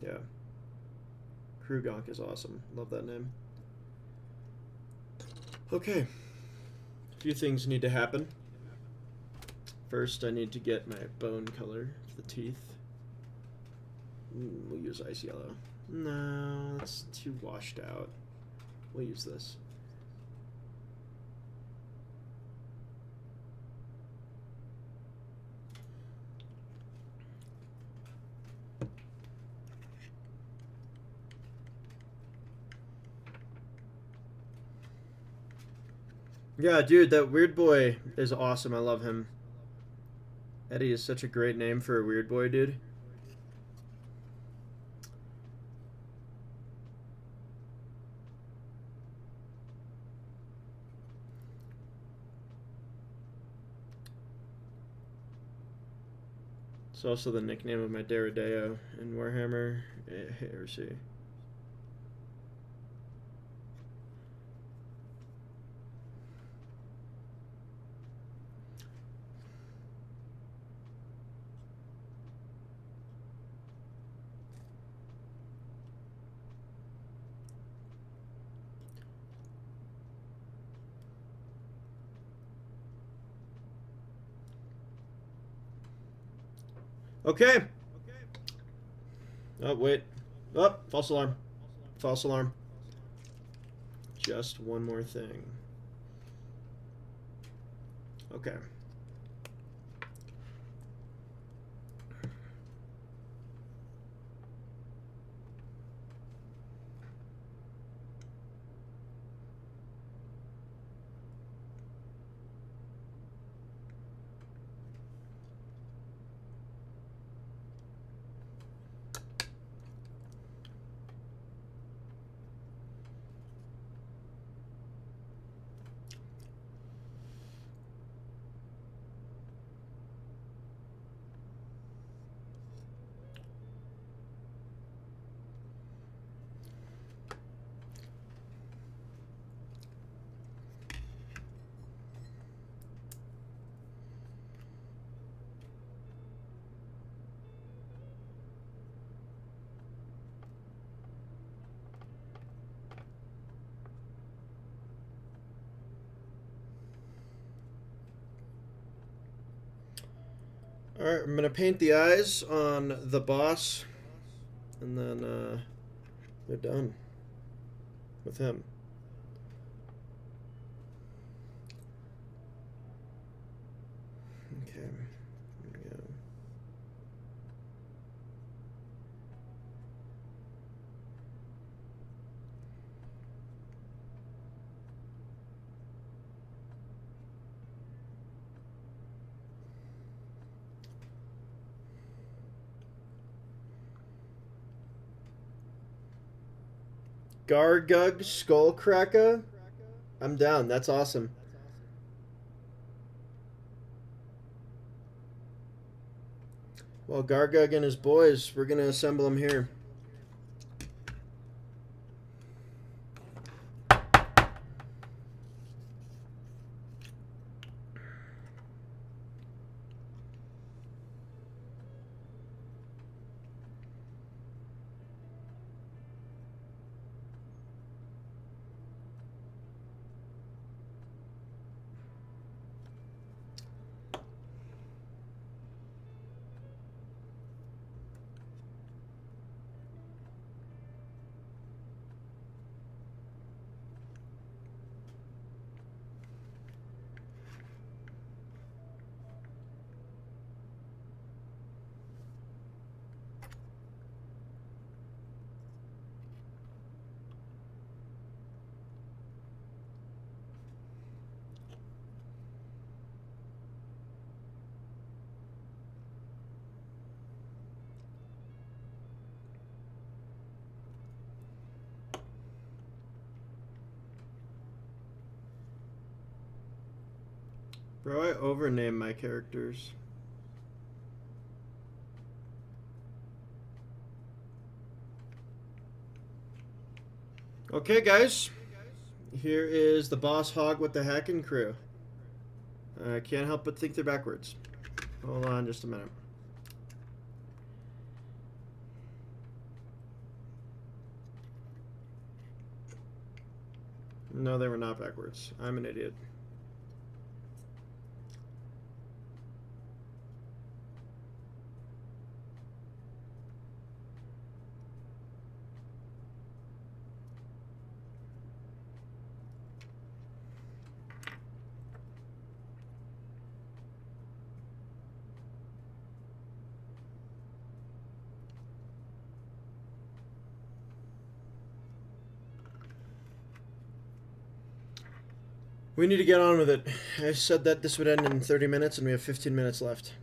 Yeah. Krugonk is awesome. Love that name. Okay. A few things need to happen. First, I need to get my bone color for the teeth. We'll use ice yellow. No, that's too washed out. We'll use this. Yeah, dude, that weird boy is awesome. I love him. Eddie is such a great name for a weird boy, dude. It's also the nickname of my Derrideo in Warhammer. Here, see. Okay. Oh, wait. Oh, false alarm. False alarm. Just one more thing. Okay. Alright, I'm going to paint the eyes on the boss, and then we're done with him. Okay, here we go. Gargug Skullcracker. I'm down. That's awesome. Well, Gargug and his boys, we're going to assemble them here. Bro, I overnamed my characters. Okay, guys. Here is the boss hog with the hacking crew. I can't help but think they're backwards. Hold on just a minute. No, they were not backwards. I'm an idiot. We need to get on with it. I said that this would end in 30 minutes, and we have 15 minutes left.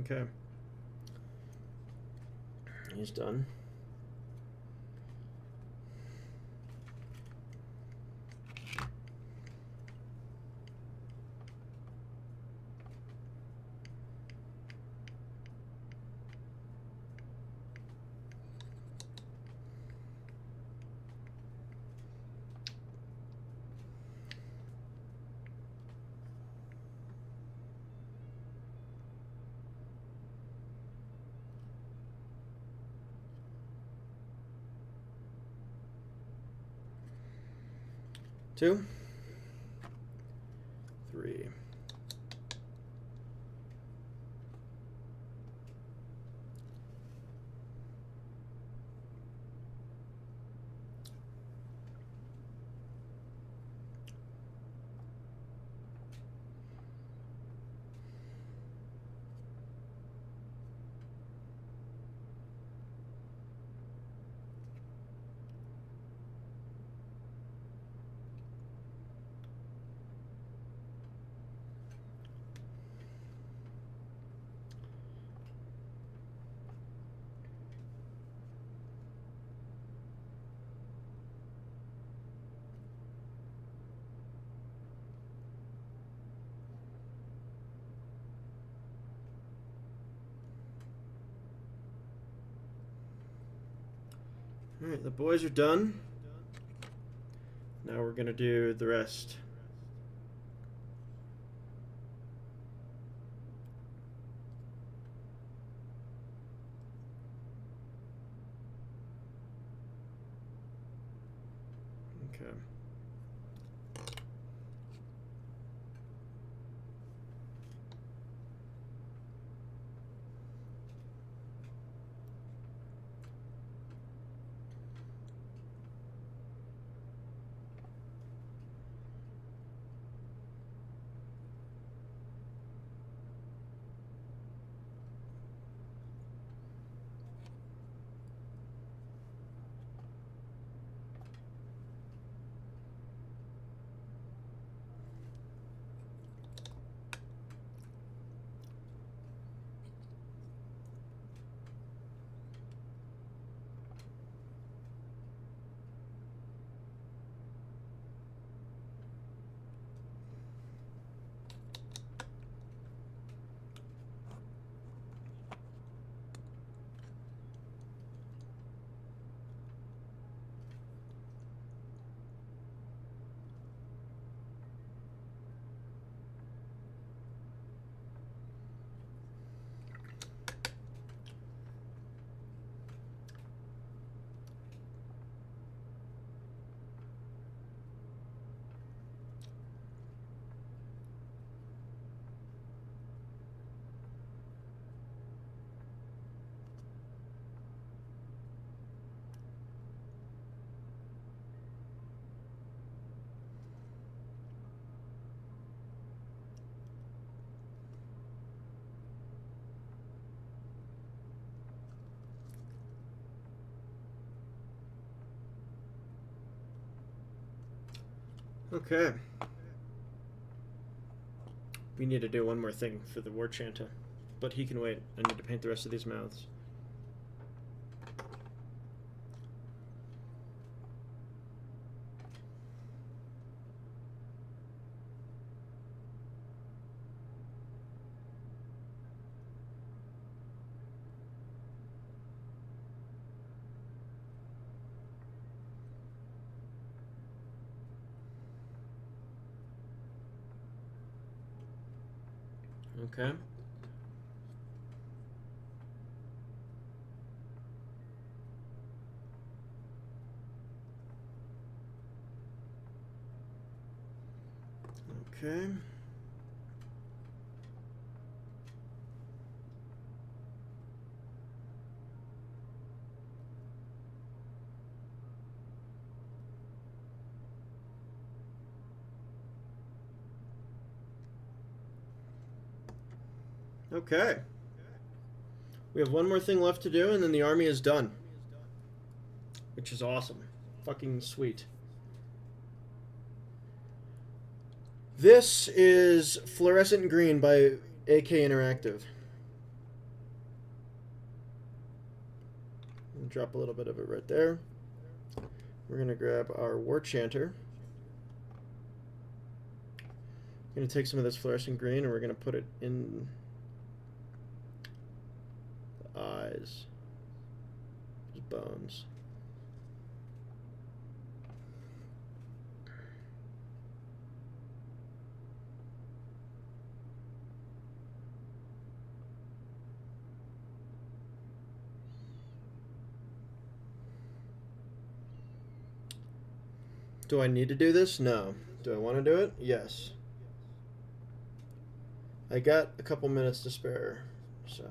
Okay. He's done. Two. Three. Alright, the boys are done. Now we're going to do the rest. Okay. Okay. We need to do one more thing for the War Chanta. But he can wait. I need to paint the rest of these mouths. Okay. Okay. Okay. We have one more thing left to do, and then the army is done. Which is awesome. Fucking sweet. This is Fluorescent Green by AK Interactive. Drop a little bit of it right there. We're going to grab our War Chanter. We're going to take some of this Fluorescent Green and we're going to put it in the eyes. His bones. Do I need to do this? No. Do I want to do it? Yes. I got a couple minutes to spare, so...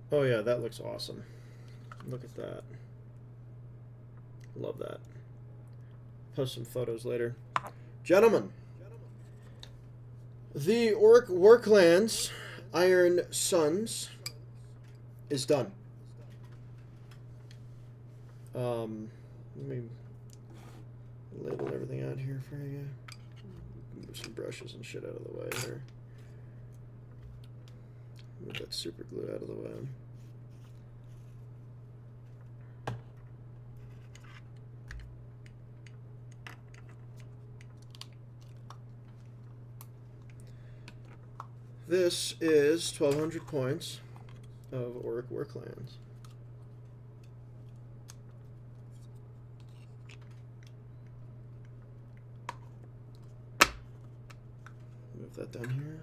Oh yeah, that looks awesome. Look at that. Love that. Post some photos later. Gentlemen, the Orc Worklands Iron Suns is done. Let me label everything out here for you. Move some brushes and shit out of the way here. Move that super glue out of the way. This is 1,200 points of Auric Worklands. Move that down here.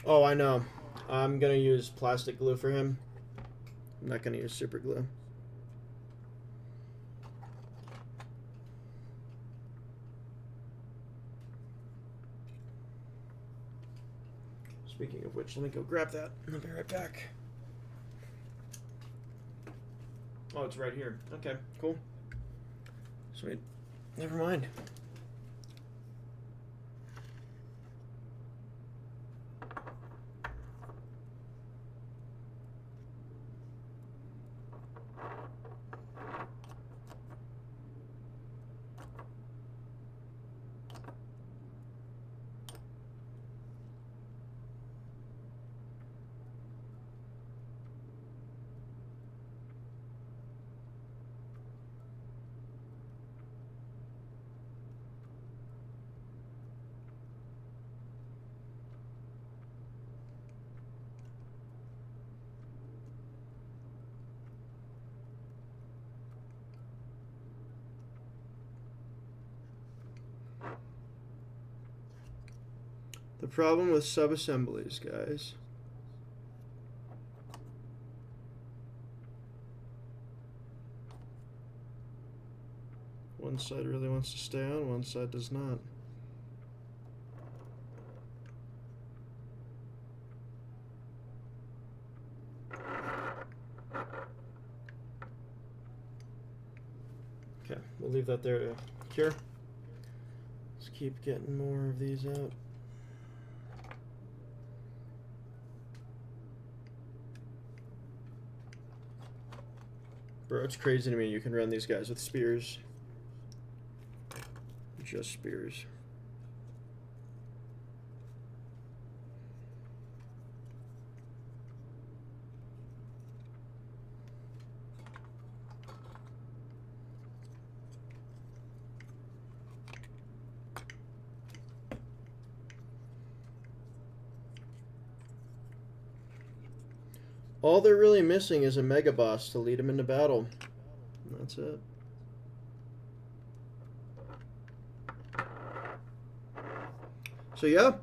Oh, I know. I'm gonna use plastic glue for him. I'm not gonna use super glue. Speaking of which, let me go grab that. I'll be right back. Oh, it's right here. Okay, cool. Sweet. Never mind. The problem with sub-assemblies, guys. One side really wants to stay on, one side does not. Okay, we'll leave that there to cure. Let's keep getting more of these out. Bro, it's crazy to me you can run these guys with spears. Just spears. All they're really missing is a mega boss to lead them into battle. And that's it. So yeah,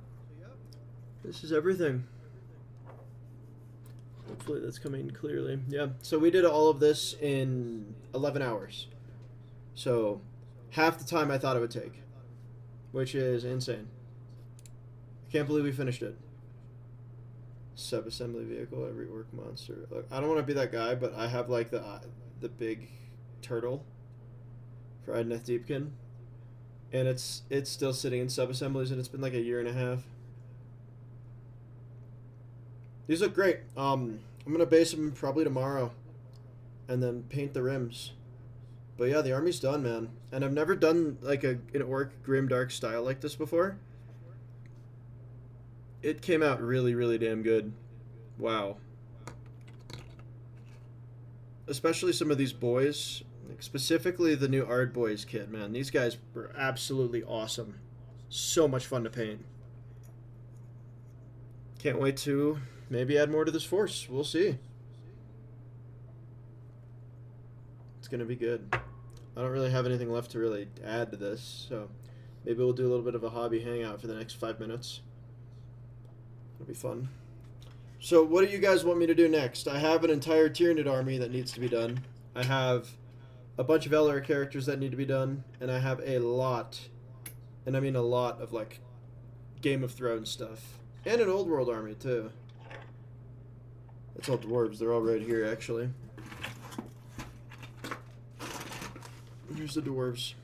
this is everything. Hopefully that's coming clearly. Yeah, so we did all of this in 11 hours. So half the time I thought it would take, which is insane. I can't believe we finished it. Sub-assembly vehicle, every orc monster. Look, I don't want to be that guy, but I have like the big turtle for Edneth Deepkin, and it's still sitting in sub-assemblies, and it's been like a year and a half. These look great. I'm gonna base them probably tomorrow, and then paint the rims. But yeah, the army's done, man. And I've never done like an orc grimdark style like this before. It came out really, really damn good. Wow. Especially some of these boys, like specifically the new Ard Boys kit, man. These guys were absolutely awesome. So much fun to paint. Can't wait to maybe add more to this force. We'll see. It's gonna be good. I don't really have anything left to really add to this, so maybe we'll do a little bit of a hobby hangout for the next 5 minutes. It'll be fun. So what do you guys want me to do next? I have an entire Tyranid army that needs to be done. I have a bunch of LR characters that need to be done, and I have a lot, and I mean a lot of like Game of Thrones stuff. And an Old World army too. That's all dwarves, they're all right here actually. Here's the dwarves.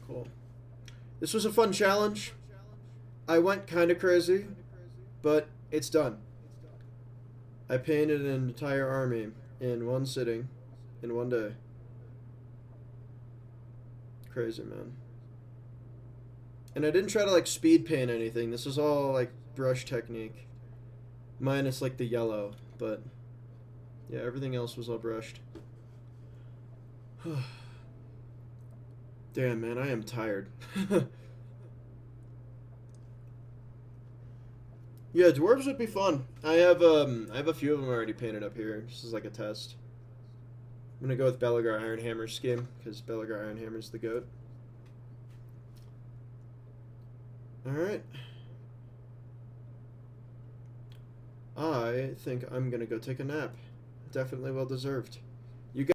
Cool. This was a fun challenge. I went kind of crazy, but it's done. I painted an entire army in one sitting, in one day. Crazy, man. And I didn't try to like speed paint anything. This is all like brush technique. Minus like the yellow, but yeah, everything else was all brushed. Damn, man, I am tired. Yeah, dwarves would be fun. I have a few of them already painted up here. This is like a test. I'm gonna go with Belagar Ironhammer's skin because Belagar Ironhammer's the goat. Alright. I think I'm gonna go take a nap. Definitely well deserved.